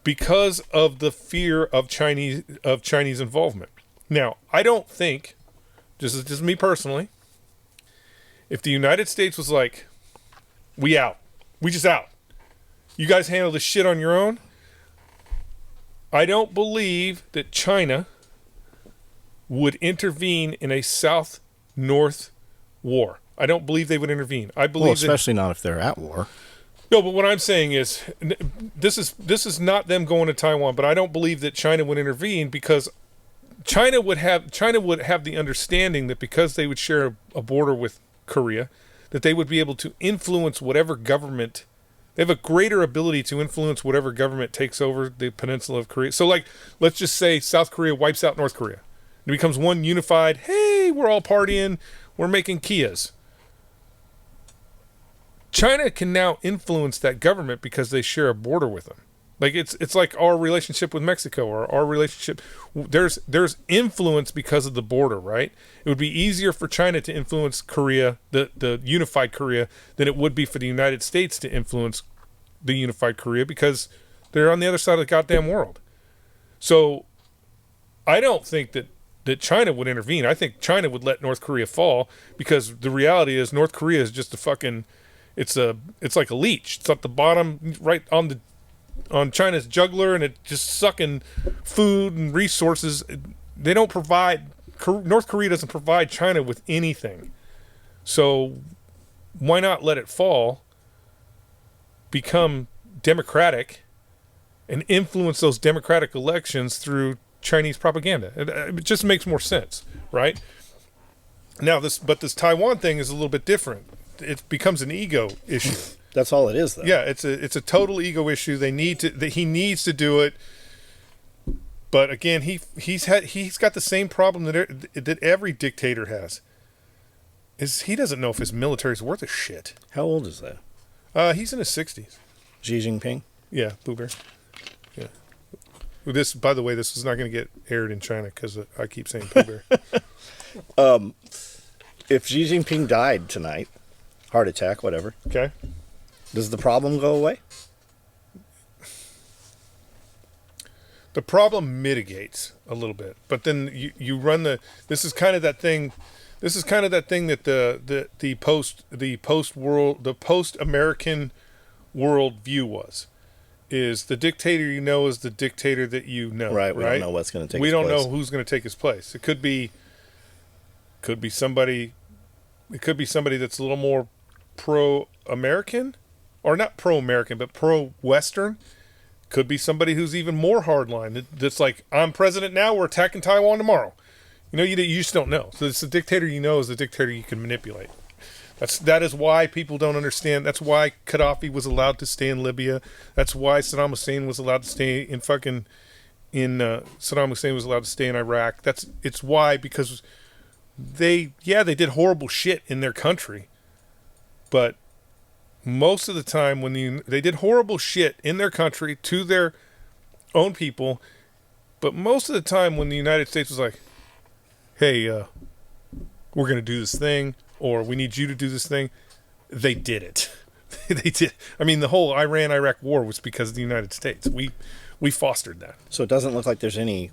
because of the fear of Chinese involvement. Now, I don't think, just me personally, if the United States was like, we just out. You guys handle this shit on your own. I don't believe that China would intervene in a South-North war. I don't believe they would intervene. I believe, especially not if they're at war. No, but what I'm saying is, this is not them going to Taiwan. But I don't believe that China would intervene because China would have the understanding that because they would share a border with Korea, that they would be able to influence whatever government. They have a greater ability to influence whatever government takes over the peninsula of Korea. So, like, let's just say South Korea wipes out North Korea. It becomes one unified, hey, we're all partying, we're making Kias. China can now influence that government because they share a border with them. Like, it's like our relationship with Mexico or our relationship. There's influence because of the border, right? It would be easier for China to influence Korea, the unified Korea, than it would be for the United States to influence the unified Korea because they're on the other side of the goddamn world. So I don't think that China would intervene. I think China would let North Korea fall because the reality is North Korea is just a fucking, it's like a leech. It's at the bottom, right on China's jugular, and it's just sucking food and resources. They don't provide, North Korea doesn't provide China with anything. So why not let it fall, become democratic, and influence those democratic elections through Chinese propaganda? It just makes more sense, right? Now this Taiwan thing is a little bit different. It becomes an ego issue. That's all it is, though. Yeah, it's a total ego issue. He needs to do it, but again, he's got the same problem that every dictator has. Is he doesn't know if his military's worth a shit. How old is that? He's in his 60s. Xi Jinping? Yeah, Pooh Bear. Yeah. This, by the way, this is not going to get aired in China because I keep saying Pooh Bear. If Xi Jinping died tonight, heart attack, whatever. Okay. Does the problem go away? The problem mitigates a little bit, but then you run this is kind of that thing that the post American world view is the dictator you know is the dictator that you know. Right. We don't know what's going to take his place. We don't know who's going to take his place. It could be somebody. It could be somebody that's a little more pro-American, or not pro-American, but pro-Western. Could be somebody who's even more hardline. That's like, I'm president now, we're attacking Taiwan tomorrow. You know, you just don't know. So it's the dictator you know is the dictator you can manipulate. That is why people don't understand. That's why Gaddafi was allowed to stay in Libya. That's why Saddam Hussein was allowed to stay in Saddam Hussein was allowed to stay in Iraq. It's why, because they did horrible shit in their country, but most of the time when they did horrible shit in their country to their own people, but most of the time when the United States was like, hey, we're going to do this thing, or we need you to do this thing, they did it. They did. I mean, the whole Iran-Iraq war was because of the United States. We fostered that. So it doesn't look like there's any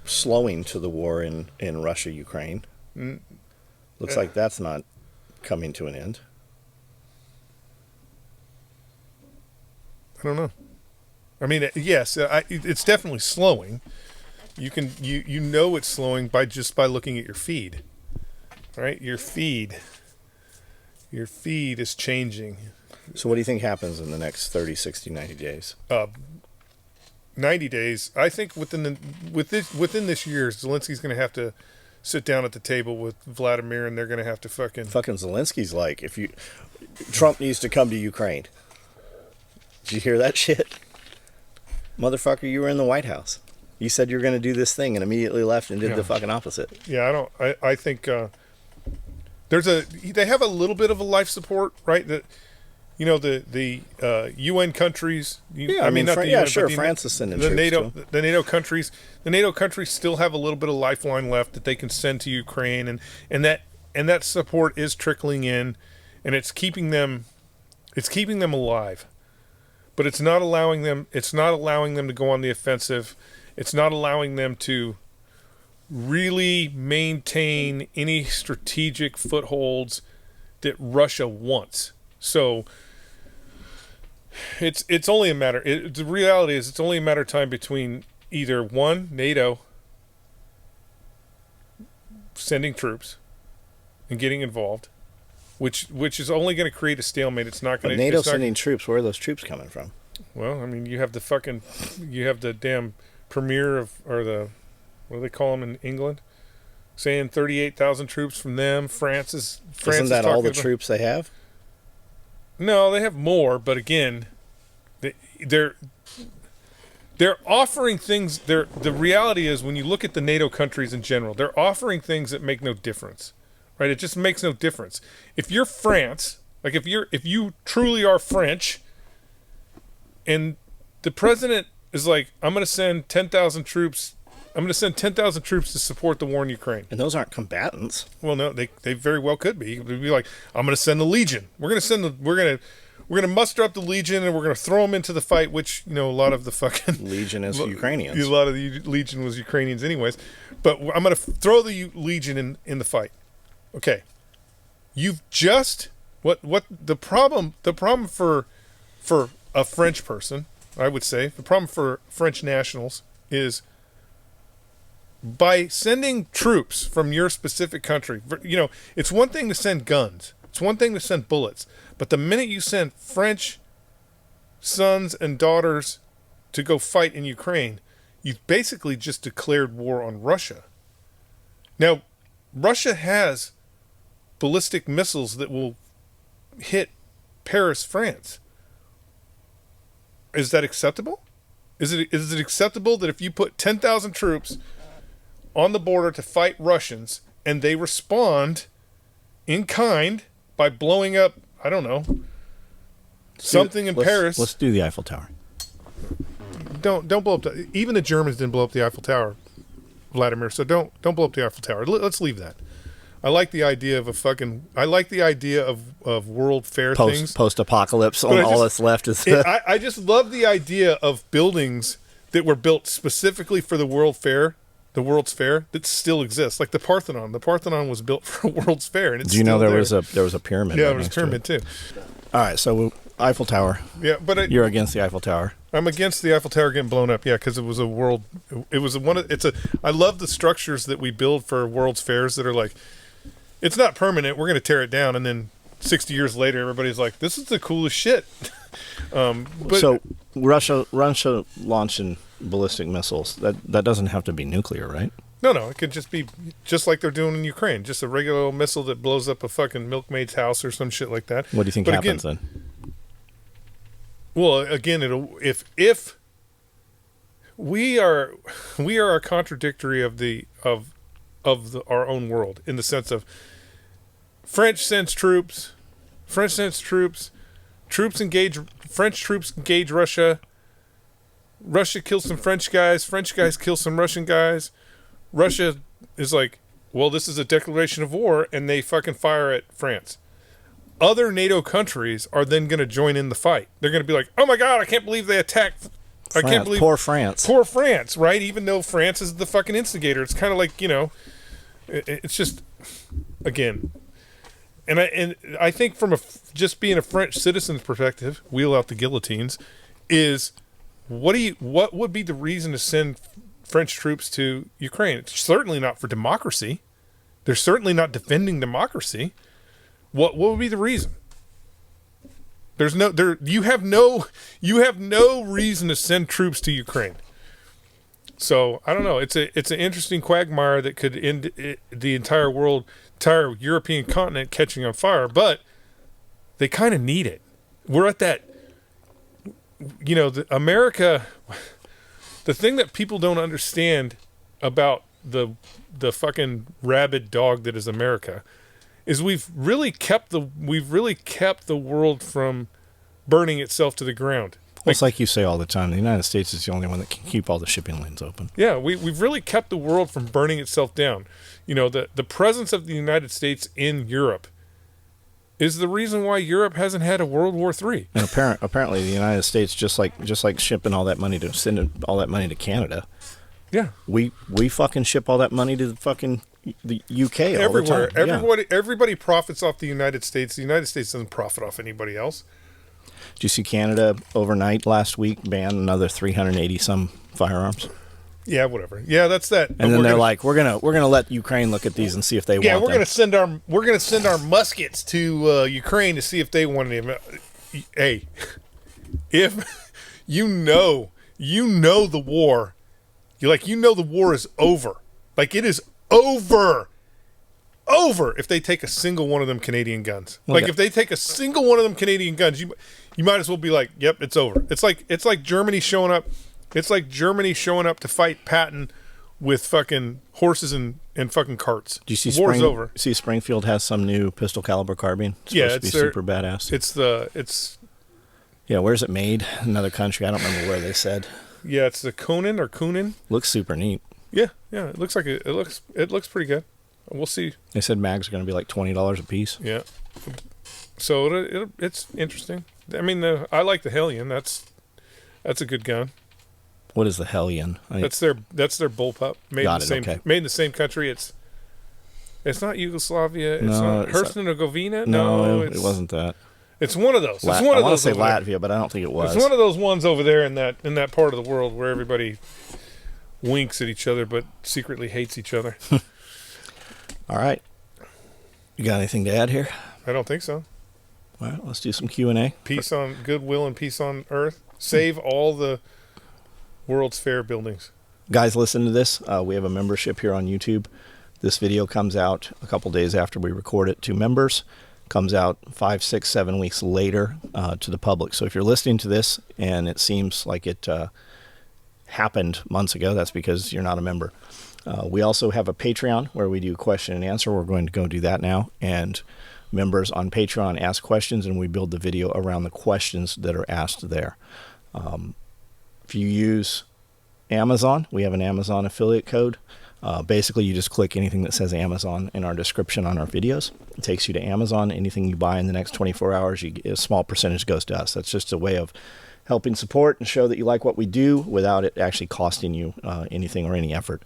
slowing to the war in Russia, Ukraine. Looks like that's not coming to an end. I don't know. I mean, yes, it's definitely slowing. You know it's slowing by looking at your feed, right? Your feed is changing. So what do you think happens in the next 30, 60, 90 days? 90 days. I think within this year, Zelensky's going to have to sit down at the table with Vladimir, and they're going to have to fucking Zelensky's like, Trump needs to come to Ukraine. Did you hear that shit? Motherfucker, you were in the White House. You said you were going to do this thing and immediately left and did the fucking opposite. Yeah, I think they have a little bit of a life support, right? That, you know, the UN countries. France is sending troops too. The NATO countries. The NATO countries still have a little bit of lifeline left that they can send to Ukraine, and that support is trickling in, and it's keeping them alive, but it's not allowing them to go on the offensive. It's not allowing them to really maintain any strategic footholds that Russia wants. So it's only a matter. The reality is, it's only a matter of time between either one, NATO sending troops and getting involved, which is only going to create a stalemate. It's not going to. NATO sending troops. Where are those troops coming from? Well, I mean, you have the damn premier what do they call them in England, saying 38,000 troops from them. France Isn't that all the troops they have? No, they have more, but again, they're offering things. The reality is, when you look at the NATO countries in general, they're offering things that make no difference, right? It just makes no difference. If you're France, like if you truly are French, and the president is like, I'm going to send 10,000 troops. I'm going to send 10,000 troops to support the war in Ukraine. And those aren't combatants. Well, no, they very well could be. It would be like, I'm going to send the Legion. We're going to muster up the Legion, and we're going to throw them into the fight. Which, you know, a lot of the fucking Legion is Ukrainians. A lot of the Legion was Ukrainians, anyways. But I'm going to throw the Legion in the fight. Okay, you've just what the problem for a French person, I would say, the problem for French nationals is, by sending troops from your specific country, you know, it's one thing to send guns. It's one thing to send bullets. But the minute you send French sons and daughters to go fight in Ukraine, you've basically just declared war on Russia. Now, Russia has ballistic missiles that will hit Paris, France. Is that acceptable? Is it acceptable that if you put 10,000 troops on the border to fight Russians, and they respond in kind by blowing up, I don't know, something in Paris? Let's do the Eiffel Tower. Don't blow up. Even the Germans didn't blow up the Eiffel Tower, Vladimir. So don't blow up the Eiffel Tower. Let's leave that. I like the idea of World Fair things. Post-apocalypse, all that's left is... I just love the idea of buildings that were built specifically for the World's Fair, that still exists. Like the Parthenon. The Parthenon was built for a World's Fair, and it's. Do you know there there was a pyramid? Yeah, there was a pyramid too. All right, so Eiffel Tower. Yeah, but you're against the Eiffel Tower. I'm against the Eiffel Tower getting blown up. Yeah, because it was a world. It was I love the structures that we build for World's Fairs that are like, it's not permanent. We're going to tear it down, and then 60 years later, everybody's like, this is the coolest shit. So Russia launching ballistic missiles, that doesn't have to be nuclear, right? No, it could just be just like they're doing in Ukraine, just a regular old missile that blows up a fucking milkmaid's house or some shit like that. What do you think happens then? Well, again, if we are a contradictory of our own world, in the sense of French sends troops, French troops engage Russia. Russia kills some French guys kill some Russian guys. Russia is like, well, this is a declaration of war, and they fucking fire at France. Other NATO countries are then going to join in the fight. They're going to be like, oh my God, I can't believe they attacked. I can't believe. Poor France, right? Even though France is the fucking instigator. It's kind of like, you know, it's just, again. And I think from just being a French citizen's perspective, wheel out the guillotines, is what would be the reason to send French troops to Ukraine? It's certainly not for democracy. They're certainly not defending democracy. What would be the reason? You have no reason to send troops to Ukraine. So I don't know. It's an interesting quagmire that could end the entire world, entire European continent catching on fire. But they kind of need it. We're at that. America. The thing that people don't understand about the fucking rabid dog that is America is we've really kept the world from burning itself to the ground. Well, it's like you say all the time, the United States is the only one that can keep all the shipping lanes open. Yeah, we've really kept the world from burning itself down. The presence of the United States in Europe is the reason why Europe hasn't had a World War III. And apparently the United States, just like shipping all that money to sending all that money to Canada. Yeah, we fucking ship all that money to the UK everywhere. all the time. Everybody profits off the United States. The United States doesn't profit off anybody else. Did you see Canada overnight last week ban another 380 some firearms? Yeah, whatever. Yeah, that's that. And then they're like, we're gonna let Ukraine look at these and see if they want them. Yeah, we're gonna send our muskets to Ukraine to see if they want them. Hey, if you know the war, the war is over. Like, it is over if they take a single one of them Canadian guns. Well, if they take a single one of them Canadian guns, you might as well be like, yep, it's over. It's like Germany showing up. It's like Germany showing up to fight Patton with fucking horses and fucking carts. Do you see War's over. See, Springfield has some new pistol caliber carbine. It's supposed to be super badass. It's yeah. Where's it made? Another country. I don't remember where they said. Yeah, it's the Kunin. Looks super neat. Yeah. It looks like it looks pretty good. We'll see. They said mags are going to be like $20 a piece. Yeah. So it's interesting. I mean, I like the Hellion. That's a good gun. What is the Hellion? That's their bullpup. Made in the same country. It's not Yugoslavia. It's not Herzegovina. No, it wasn't that. It's one of those. I want to say Latvia, but I don't think it was. It's one of those ones over there in that part of the world where everybody winks at each other but secretly hates each other. All right. You got anything to add here? I don't think so. All right, let's do some Q&A. Peace on goodwill and peace on earth. Save all the World's Fair buildings. Guys, listen to this. We have a membership here on YouTube. This video comes out a couple days after we record it to members. Comes out 5, 6, 7 weeks later to the public. So if you're listening to this and it seems like it happened months ago, that's because you're not a member. We also have a Patreon where we do question and answer. We're going to go do that now. And members on Patreon ask questions, and we build the video around the questions that are asked there. If you use Amazon, we have an Amazon affiliate code. Basically, you just click anything that says Amazon in our description on our videos. It takes you to Amazon. Anything you buy in the next 24 hours, a small percentage goes to us. That's just a way of helping support and show that you like what we do without it actually costing you anything or any effort.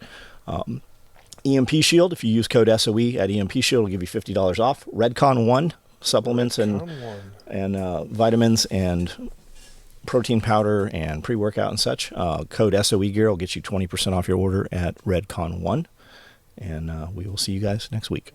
EMP Shield, if you use code SOE at EMP Shield, will give you $50 off. Redcon 1 supplements and vitamins and protein powder and pre-workout and such. Code SOE Gear will get you 20% off your order at Redcon 1. And we will see you guys next week.